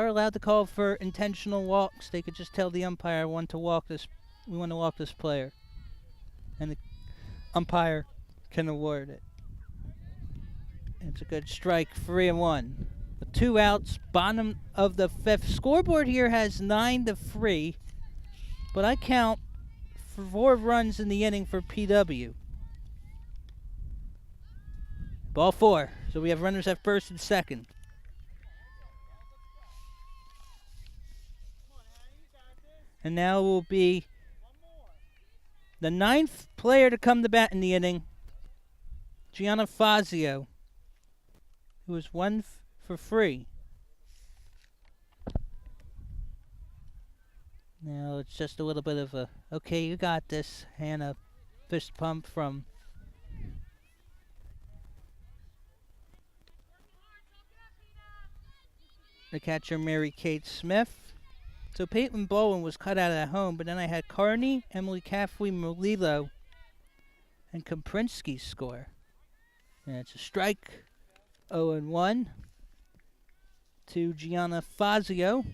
allowed to call for intentional walks. They could just tell the umpire we want to walk this player. And the umpire can award it. It's a good strike, 3-1. With 2 outs, bottom of the 5th. Scoreboard here has 9-3, but I count 4 runs in the inning for PW. Ball 4. So we have runners at first and second. And now will be the 9th player to come to bat in the inning, Gianna Fazio, who was 1 for 3. Now it's just a little bit of a, okay, you got this, and a fist pump from the catcher, Mary Kate Smith. So Peyton Bowen was cut out at home, but then I had Carney, Emily Caffrey, Molilo, and Komprinsky score. And it's a strike, 0-1 to Gianna Fazio.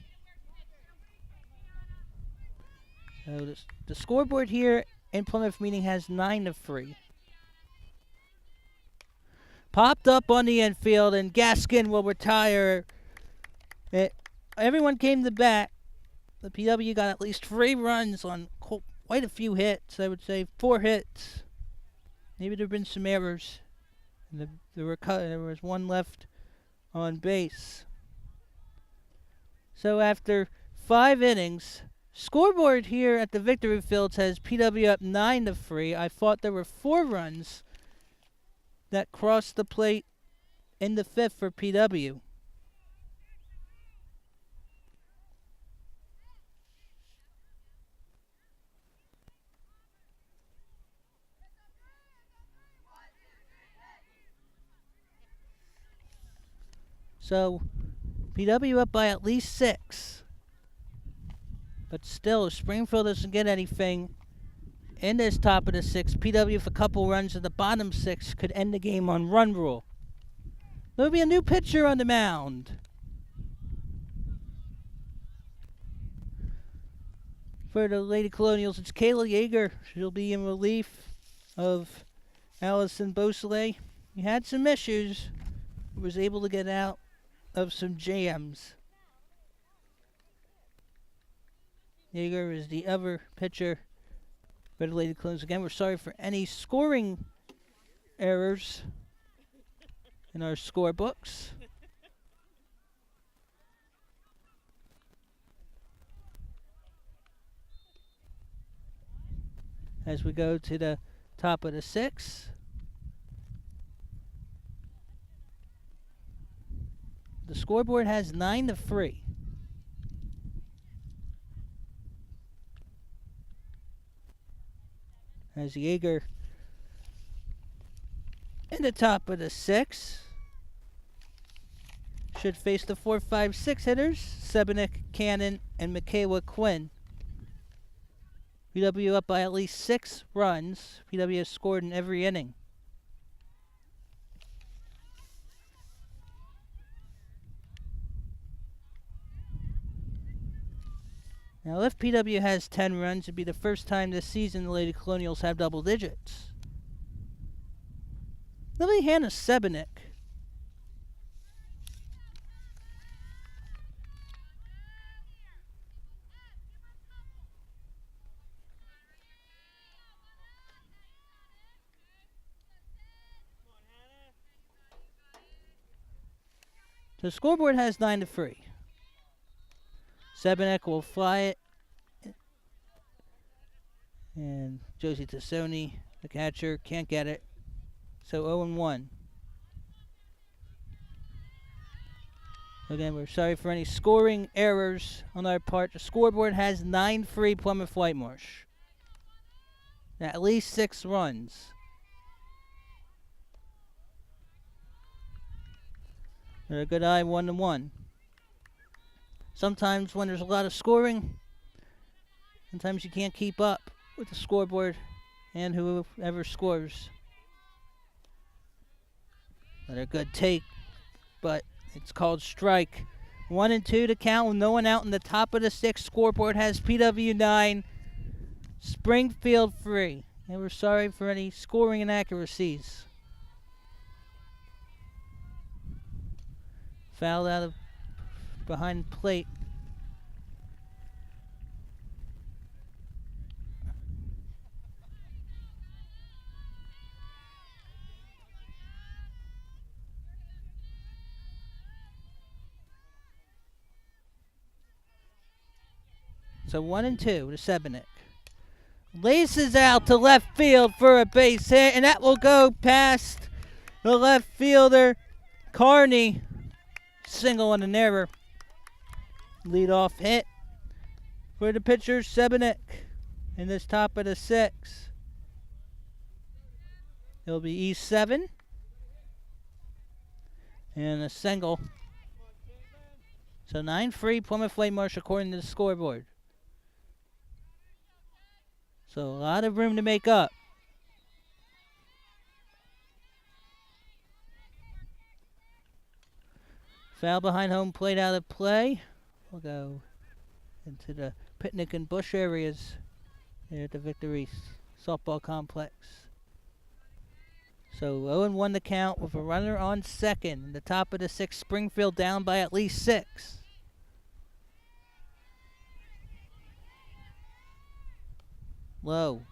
So the scoreboard here in Plymouth meeting has 9-3. Popped up on the infield, and Gaskin will retire. Everyone came to bat. The PW got at least 3 runs on quite a few hits. I would say 4 hits. Maybe there have been some errors. And there was 1 left on base. So after 5 innings, scoreboard here at the Victory Field says PW up 9-3. I thought there were 4 runs that crossed the plate in the 5th for PW. So, PW up by at least 6. But still, if Springfield doesn't get anything in this top of the 6th, PW with a couple runs at the bottom 6 could end the game on run rule. There'll be a new pitcher on the mound. For the Lady Colonials, it's Kayla Yeager. She'll be in relief of Allison Beausoleil. He had some issues. Was able to get out of some jams. Yeager is the other pitcher for the Lady Colonials. Again, we're sorry for any scoring errors in our scorebooks. As we go to the top of the 6th. The scoreboard has 9-3. As Yeager in the top of the 6th should face the 4, 5, 6 hitters, Sebenik, Cannon, and Michaela Quinn. PW up by at least 6 runs. PW has scored in every inning. Now, if PW has 10 runs, it'd be the first time this season the Lady Colonials have double digits. Lily Hannah Sebenik. The scoreboard has 9-3. Sebenik will fly it. And Josie Tassoni, the catcher, can't get it. So 0-1. Again, we're sorry for any scoring errors on our part. The scoreboard has 9-3 Plymouth Whitemarsh. At least 6 runs. They're a good eye, 1-1. Sometimes when there's a lot of scoring, sometimes you can't keep up with the scoreboard and whoever scores. Another good take, but it's called strike. 1-2 to count with no one out in the top of the 6th. Scoreboard has PW 9, Springfield 3. And we're sorry for any scoring inaccuracies. Fouled out of behind plate. So 1-2 to Sebenik. Laces out to left field for a base hit, and that will go past the left fielder, Carney. Single on an error. Leadoff hit for the pitcher, Sebenik, in this top of the 6th. It'll be E7. And a single. So 9-3 Plymouth Whitemarsh according to the scoreboard. So a lot of room to make up. Foul behind home plate out of play. We'll go into the picnic and bush areas here at the Victory Softball Complex. So 0-1 the count with a runner on second. In the top of the 6th, Springfield down by at least 6. Low.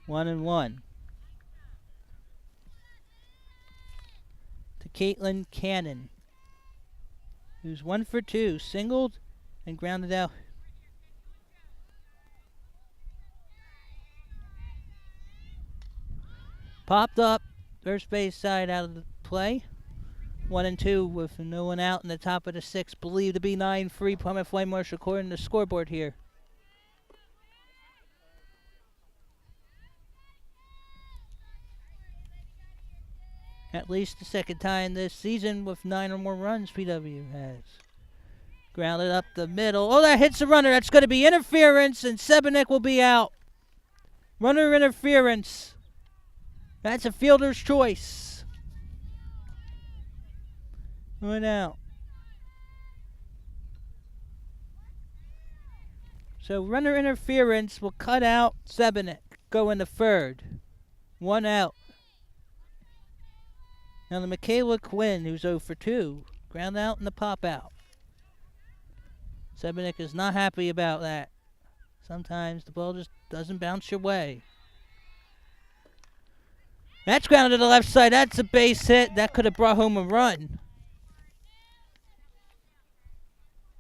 1-1. To Caitlin Cannon, who's 1 for 2, singled and grounded out. Popped up, first base side out of the play. 1-2 with no one out in the top of the 6th. Believed to be 9-3 Plymouth Whitemarsh according to the scoreboard here. At least the second time this season with 9 or more runs PW has. Grounded up the middle. Oh, that hits the runner. That's going to be interference, and Sebenik will be out. Runner interference. That's a fielder's choice. One out. So runner interference will cut out Sebenik. Go into third. 1 out. Now the Michaela Quinn, who's 0 for 2. Ground out and the pop out. Sebenik is not happy about that. Sometimes the ball just doesn't bounce your way. That's grounded to the left side. That's a base hit. That could have brought home a run.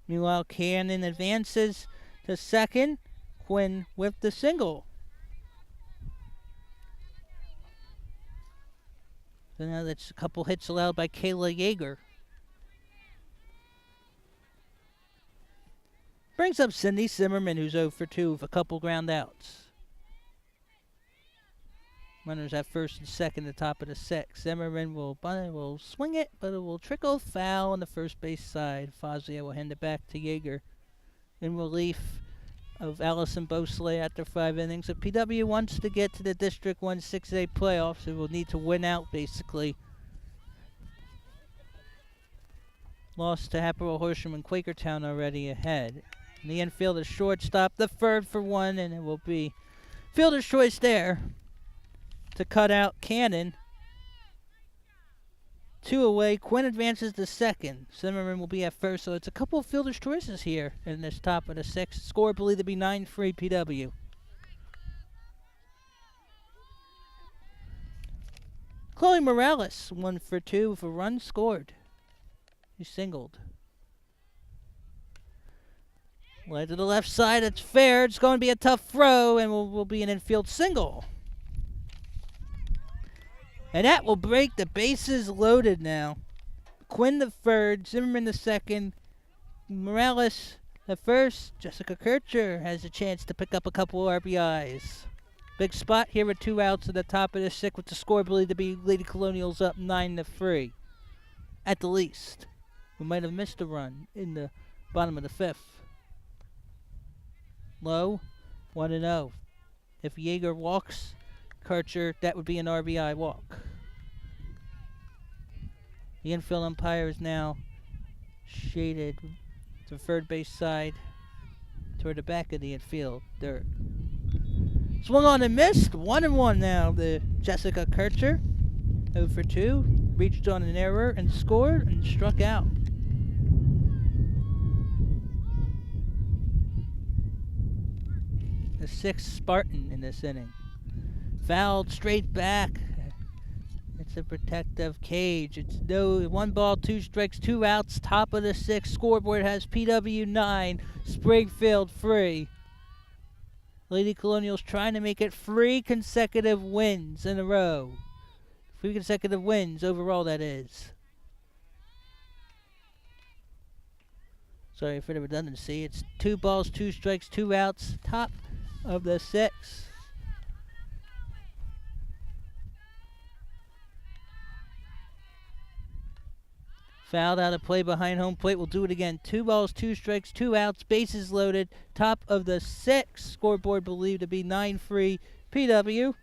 Meanwhile, Cannon advances to second. Quinn with the single. So now that's a couple hits allowed by Kayla Yeager. Brings up Cindy Zimmerman, who's 0 for 2 with a couple ground outs. Runners at first and second, the top of the 6th. Zimmerman will swing it, but it will trickle foul on the first base side. Fazio will hand it back to Yeager in relief of Allison Bosley after 5 innings. If PW wants to get to the District 1 6A playoffs, it will need to win out, basically. Lost to Haverhill Horsham and Quakertown already ahead. And the infield is shortstop, the third for 1, and it will be fielder's choice there to cut out Cannon. 2 away. Quinn advances to second. Zimmerman will be at first, so it's a couple of fielder's choices here in this top of the 6th. Score believed to be 9-3 PW. Chloe Morales, 1 for 2 with a run scored. He singled. Led to the left side. It's fair. It's going to be a tough throw, and will be an infield single. And that will break the bases loaded now. Quinn the third, Zimmerman the second, Morales the first. Jessica Kircher has a chance to pick up a couple of RBIs. Big spot here with 2 outs at the top of the 6th with the score believed to be Lady Colonials up 9-3. At the least. We might have missed a run in the bottom of the 5th. Low, 1-0. If Yeager walks Kircher, that would be an RBI walk. The infield umpire is now shaded to third base side toward the back of the infield dirt. Swung on and missed. 1-1 now. The Jessica Kircher, 0 for 2, reached on an error and scored and struck out. The 6th Spartan in this inning. Fouled straight back. It's a protective cage. It's no 1 ball, 2 strikes, 2 outs. Top of the 6th. Scoreboard has PW 9, Springfield 3. Lady Colonials trying to make it 3 consecutive wins in a row. 3 consecutive wins overall, that is. Sorry for the redundancy. It's 2 balls, 2 strikes, 2 outs. Top of the 6th. Fouled out of play behind home plate. We'll do it again. 2 balls, 2 strikes, 2 outs. Bases loaded. Top of the 6th. Scoreboard believed to be 9-3 PW.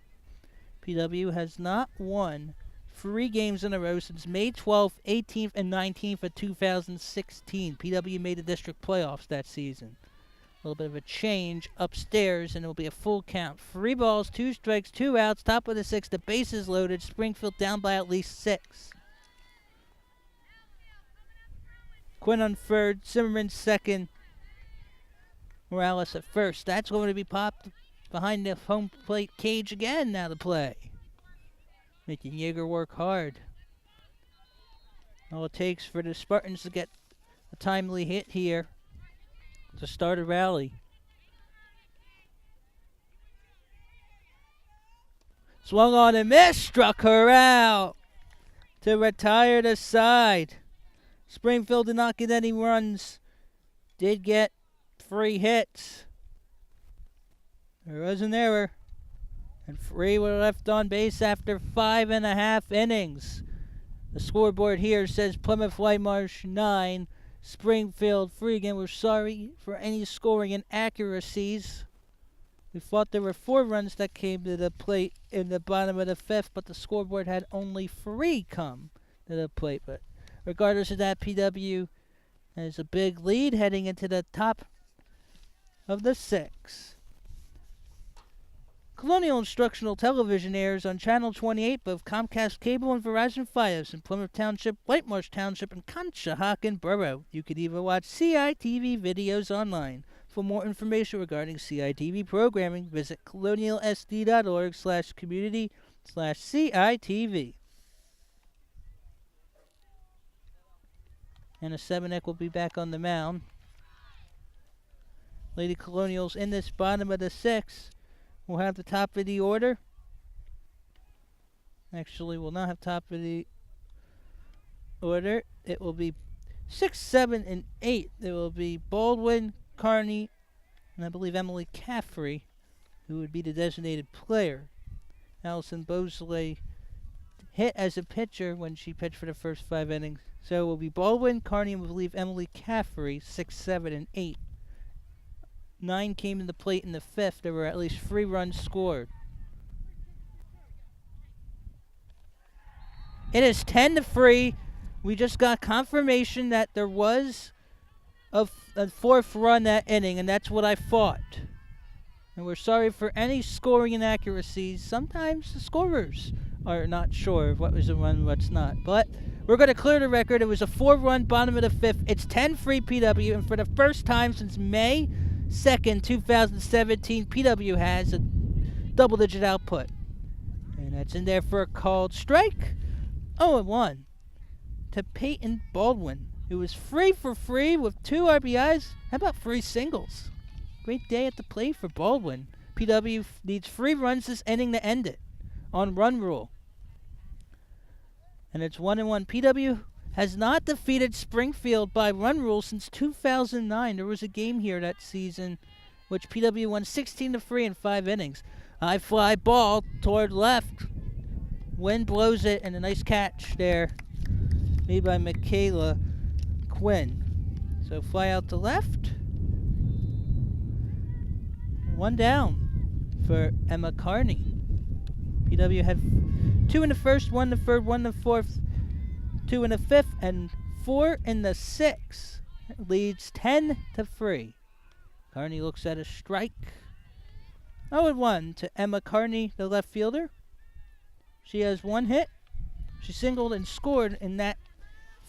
PW has not won 3 games in a row since May 12th, 18th, and 19th of 2016. PW made the district playoffs that season. A little bit of a change upstairs, and it will be a full count. 3 balls, 2 strikes, 2 outs. Top of the 6th. The bases loaded. Springfield down by at least 6. Quinn on third, Zimmerman second, Morales at first. That's going to be popped behind the home plate cage again now to play. Making Yeager work hard. All it takes for the Spartans to get a timely hit here to start a rally. Swung on and missed, struck her out to retire the side. Springfield did not get any runs. Did get 3 hits. There was an error. And 3 were left on base after 5.5 innings. The scoreboard here says Plymouth Whitemarsh 9, Springfield 3. Again, we're sorry for any scoring inaccuracies. We thought there were 4 runs that came to the plate in the bottom of the 5th, but the scoreboard had only 3 come to the plate. But regardless of that, PW has a big lead heading into the top of the 6th. Colonial Instructional Television airs on Channel 28 of Comcast Cable and Verizon Fios in Plymouth Township, Whitemarsh Township, and Conshohocken Borough. You can even watch CITV videos online. For more information regarding CITV programming, visit colonialsd.org/community/CITV. And a 7-neck will be back on the mound. Lady Colonials in this bottom of the 6th will have the top of the order. Actually, will not have top of the order. It will be 6, 7, and 8. There will be Baldwin, Carney, and I believe Emily Caffrey, who would be the designated player. Allison Bosley hit as a pitcher when she pitched for the first 5 innings. So it will be Baldwin, Carney, and we believe Emily Caffrey, 6, 7, and 8. 9 came to the plate in the 5th. There were at least 3 runs scored. It is 10-3. We just got confirmation that there was a 4th run that inning, and that's what I thought. And we're sorry for any scoring inaccuracies. Sometimes the scorers are not sure of what was a run and what's not. But we're going to clear the record. It was a 4-run bottom of the 5th. It's 10-3 PW, and for the first time since May 2nd, 2017, PW has a double-digit output. And that's in there for a called strike. 0-1 to Peyton Baldwin, who was 3 for 3 with 2 RBIs. How about 3 singles? Great day at the plate for Baldwin. PW needs 3 runs this inning to end it on run rule. And it's 1-1. PW has not defeated Springfield by run rule since 2009. There was a game here that season which PW won 16-3 in 5 innings. High fly ball toward left. Wind blows it, and a nice catch there made by Michaela Quinn. So fly out to left. 1 down for Emma Carney. PW had 2 in the 1st, 1 in the 3rd, 1 in the 4th, 2 in the 5th, and 4 in the 6th. It leads 10-3. Carney looks at a strike. 0-1 to Emma Carney, the left fielder. She has 1 hit. She singled and scored in that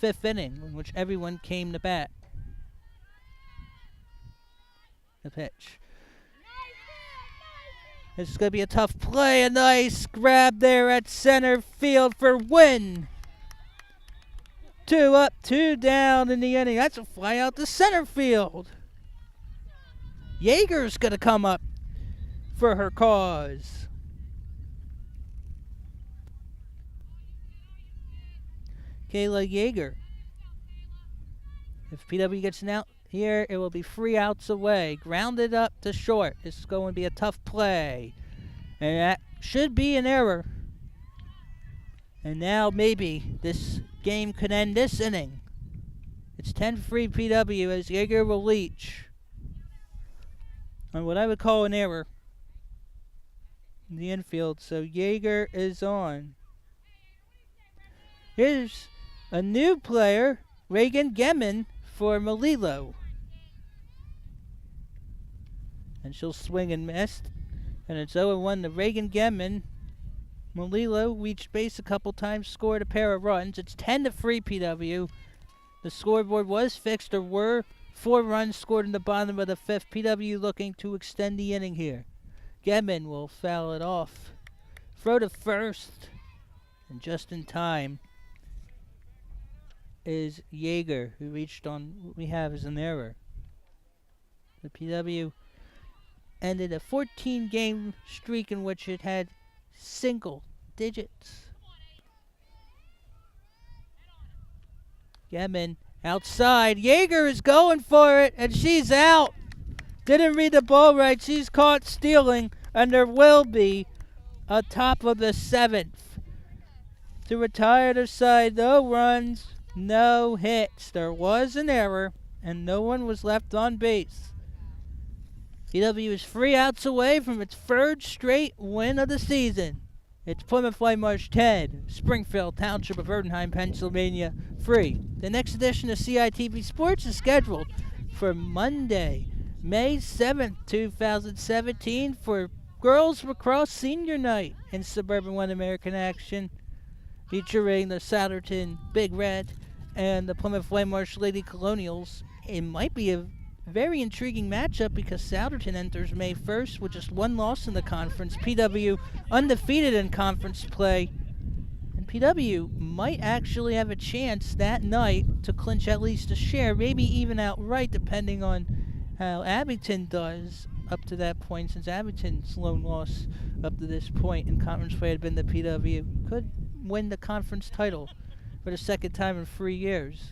5th inning, in which everyone came to bat. The pitch. This is going to be a tough play. A nice grab there at center field for Wynn. 2 up, 2 down in the inning. That's a fly out to center field. Yeager's going to come up for her cause. Kayla Yeager. If PW gets an out here, it will be 3 outs away. Grounded up to short. This is going to be a tough play. And that should be an error. And now maybe this game could end this inning. It's 10-3 PW as Yeager will leach on what I would call an error in the infield. So Yeager is on. Here's a new player, Reagan Gemin, for Melillo. And she'll swing and miss. And it's 0-1 to Reagan Gemin. Melillo reached base a couple times, scored a pair of runs. It's 10-3 PW. The scoreboard was fixed. There were 4 runs scored in the bottom of the 5th. PW looking to extend the inning here. Gemin will foul it off. Throw to first. And just in time is Yeager, who reached on what we have as an error. The PW ended a 14-game streak in which it had single digits. Gemin outside. Yeager is going for it, and she's out. Didn't read the ball right. She's caught stealing, and there will be a top of the 7th. To retire the side, no runs, no hits. There was an error, and no one was left on base. PW is 3 outs away from its 3rd straight win of the season. It's Plymouth Whitemarsh 10, Springfield Township of Erdenheim, Pennsylvania 3. The next edition of CITV Sports is scheduled for Monday, May 7th, 2017 for Girls Lacrosse Senior Night in Suburban One American action, featuring the Souderton Big Red and the Plymouth Whitemarsh Lady Colonials. It might be a very intriguing matchup because Souderton enters May 1st with just 1 loss in the conference. PW undefeated in conference play. And PW might actually have a chance that night to clinch at least a share, maybe even outright, depending on how Abington does up to that point, since Abington's lone loss up to this point in conference play had been the PW. Could win the conference title for the 2nd time in 3 years.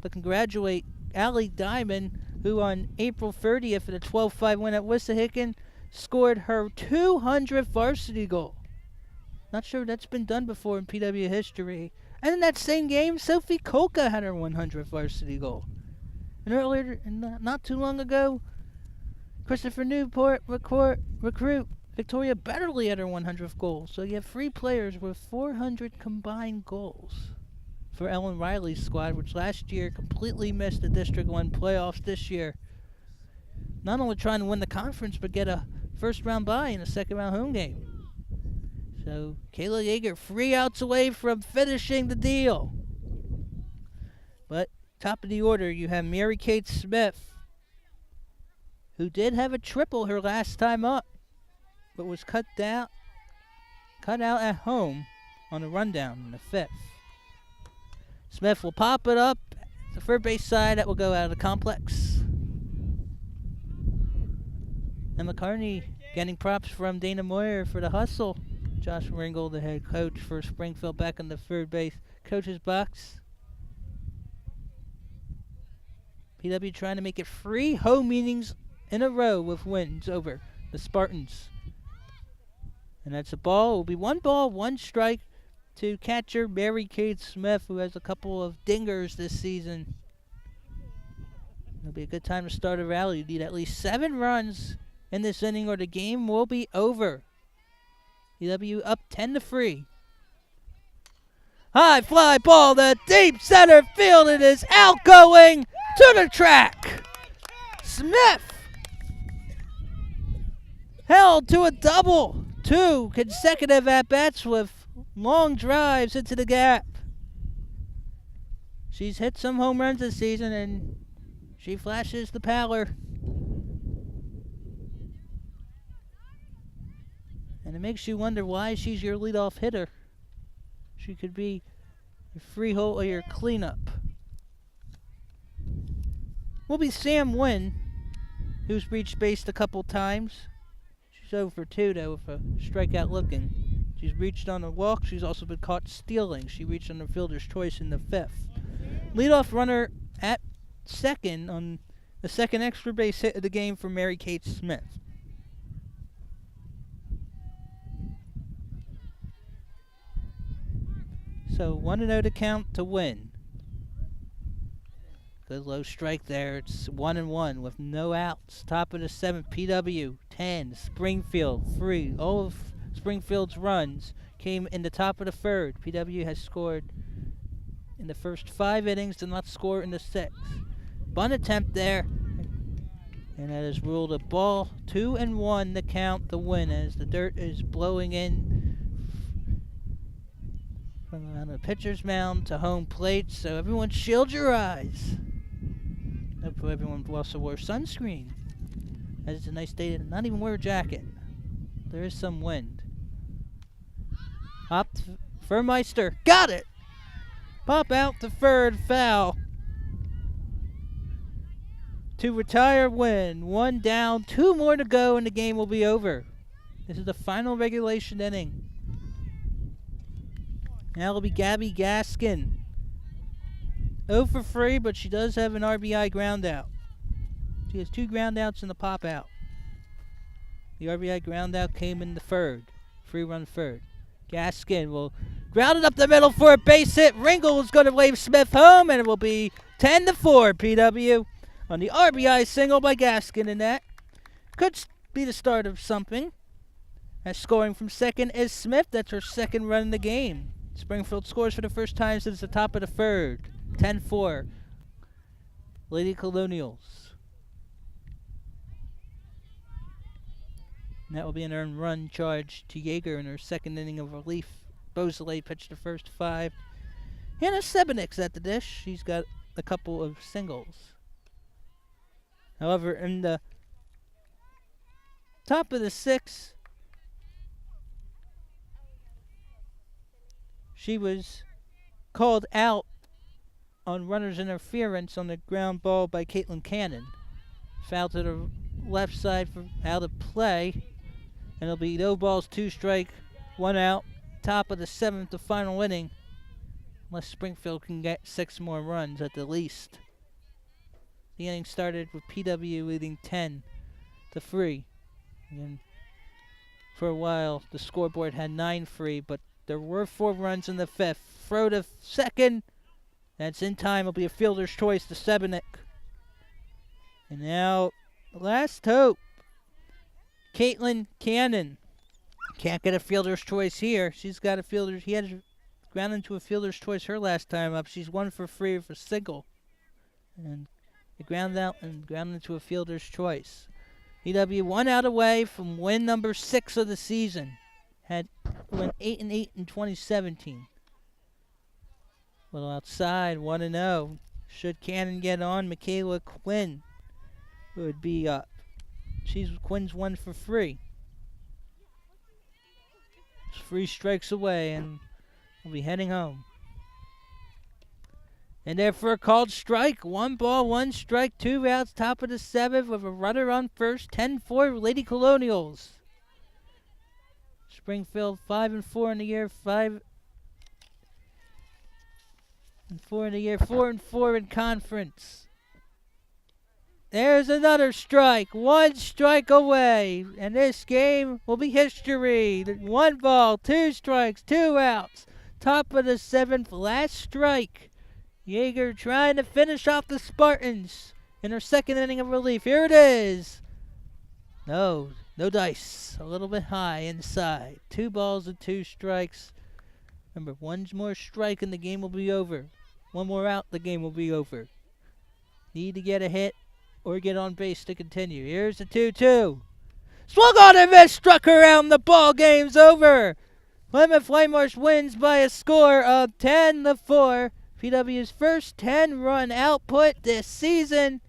To congratulate Allie Diamond, who on April 30th at a 12-5 win at Wissahickon scored her 200th varsity goal. Not sure that's been done before in PW history. And in that same game, Sophie Kolka had her 100th varsity goal. And earlier, not too long ago, Christopher Newport recruit Victoria Betterly had her 100th goal. So you have 3 players with 400 combined goals for Ellen Riley's squad, which last year completely missed the District 1 playoffs. This year, not only trying to win the conference, but get a first-round bye in a second-round home game. So Kayla Yeager 3 outs away from finishing the deal. But top of the order, you have Mary Kate Smith, who did have a triple her last time up, but was cut out at home on a rundown in the 5th. Smith will pop it up. The third base side that will go out of the complex. And McCartney getting props from Dana Moyer for the hustle. Josh Ringel, the head coach for Springfield, back in the third base coach's box. PW trying to make it 3 home meetings in a row with wins over the Spartans. And that's a ball. It will be 1 ball, 1 strike to catcher Mary Kate Smith, who has a couple of dingers this season. It'll be a good time to start a rally. You need at least 7 runs in this inning or the game will be over. PW up 10-3. High fly ball to deep center field. It is outgoing to the track. Smith held to a double. 2 consecutive at-bats with long drives into the gap. She's hit some home runs this season, and she flashes the power. And it makes you wonder why she's your leadoff hitter. She could be your free hole or your cleanup. Will be Sam Wynn, who's reached base a couple times. She's 0 for 2, though, with a strikeout looking. She's reached on a walk. She's also been caught stealing. She reached on the fielder's choice in the 5th. Leadoff runner at second on the second extra base hit of the game for Mary Kate Smith. So 1-0 to count to Win. Good low strike there. It's 1-1 with no outs. Top of the 7th, PW 10, Springfield 3. All of Springfield's runs came in the top of the 3rd. PW has scored in the first 5 innings, did not score in the 6th. Bunt attempt there, and that is ruled a ball. 2-1 to count the Win as the dirt is blowing in from the pitcher's mound to home plate. So everyone shield your eyes. Hopefully everyone also wore sunscreen, as it's a nice day to not even wear a jacket. There is some wind. Hopped for Meister. Got it! Pop out the 3rd, foul. To retire Win. 1 down, 2 more to go, and the game will be over. This is the final regulation inning. Now it'll be Gabby Gaskin. 0 for 3, but she does have an RBI ground out. She has 2 ground outs and a pop out. The RBI ground out came in the 3rd. 3-run 3rd. Gaskin will ground it up the middle for a base hit. Ringel is going to wave Smith home, and it will be 10-4 PW on the RBI single by Gaskin, and that could be the start of something. As scoring from second is Smith. That's her 2nd run in the game. Springfield scores for the first time since the top of the 3rd. 10-4. Lady Colonials. And that will be an earned run charge to Yeager in her 2nd inning of relief. Beausoleil pitched the first 5. Hannah Sebenix at the dish. She's got a couple of singles. However, in the top of the 6th, she was called out on runner's interference on the ground ball by Caitlin Cannon. Foul to the left side for out of play. And it'll be no balls, 2 strike, 1 out. Top of the 7th, the final inning. Unless Springfield can get 6 more runs at the least. The inning started with PW leading 10-3. And for a while, the scoreboard had 9-3, but there were 4 runs in the 5th. Throw to second. That's in time. It'll be a fielder's choice to Sebenik. And now, last hope. Caitlin Cannon. Can't get a fielder's choice here. She's got a fielder's. He had ground into a fielder's choice her last time up. She's 1 for 3 for single. And it ground out and ground into a fielder's choice. EW 1 out away from win number 6 of the season. Went 8-8 in 2017. Little outside, 1-0. Should Cannon get on, Michaela Quinn would be up. Quinn's 1 for 3. 3 strikes away, and we'll be heading home. And therefore, called strike. 1 ball, 1 strike, 2 outs, top of the 7th with a runner on first. 10-4 Lady Colonials. Springfield 5-4 in the year, 5-4 in the year, 4-4 in conference. There's another strike. 1 strike away. And this game will be history. 1 ball, 2 strikes, 2 outs. Top of the 7th, last strike. Yeager trying to finish off the Spartans in her 2nd inning of relief. Here it is. No dice. A little bit high inside. 2 balls and 2 strikes. Remember, 1 more strike and the game will be over. 1 more out, the game will be over. Need to get a hit or get on base to continue. Here's the 2-2. Swung on and missed, struck her out, and the ball game's over. Plymouth Whitemarsh wins by a score of 10-4. PW's first 10-run output this season.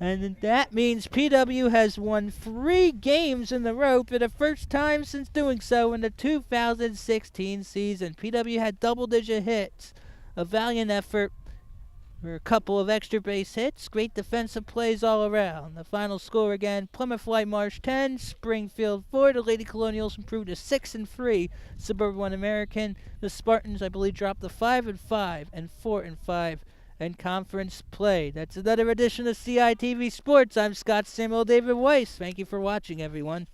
And that means PW has won 3 games in a row for the first time since doing so in the 2016 season. PW had double-digit hits, a valiant effort for a couple of extra base hits, great defensive plays all around. The final score again, Plymouth Whitemarsh 10, Springfield 4. The Lady Colonials improved to 6-3. Suburban 1 American. The Spartans, I believe, dropped to 5-5 and 4-5. And conference play. That's another edition of CITV Sports. I'm Scott Samuel David Weiss. Thank you for watching, everyone.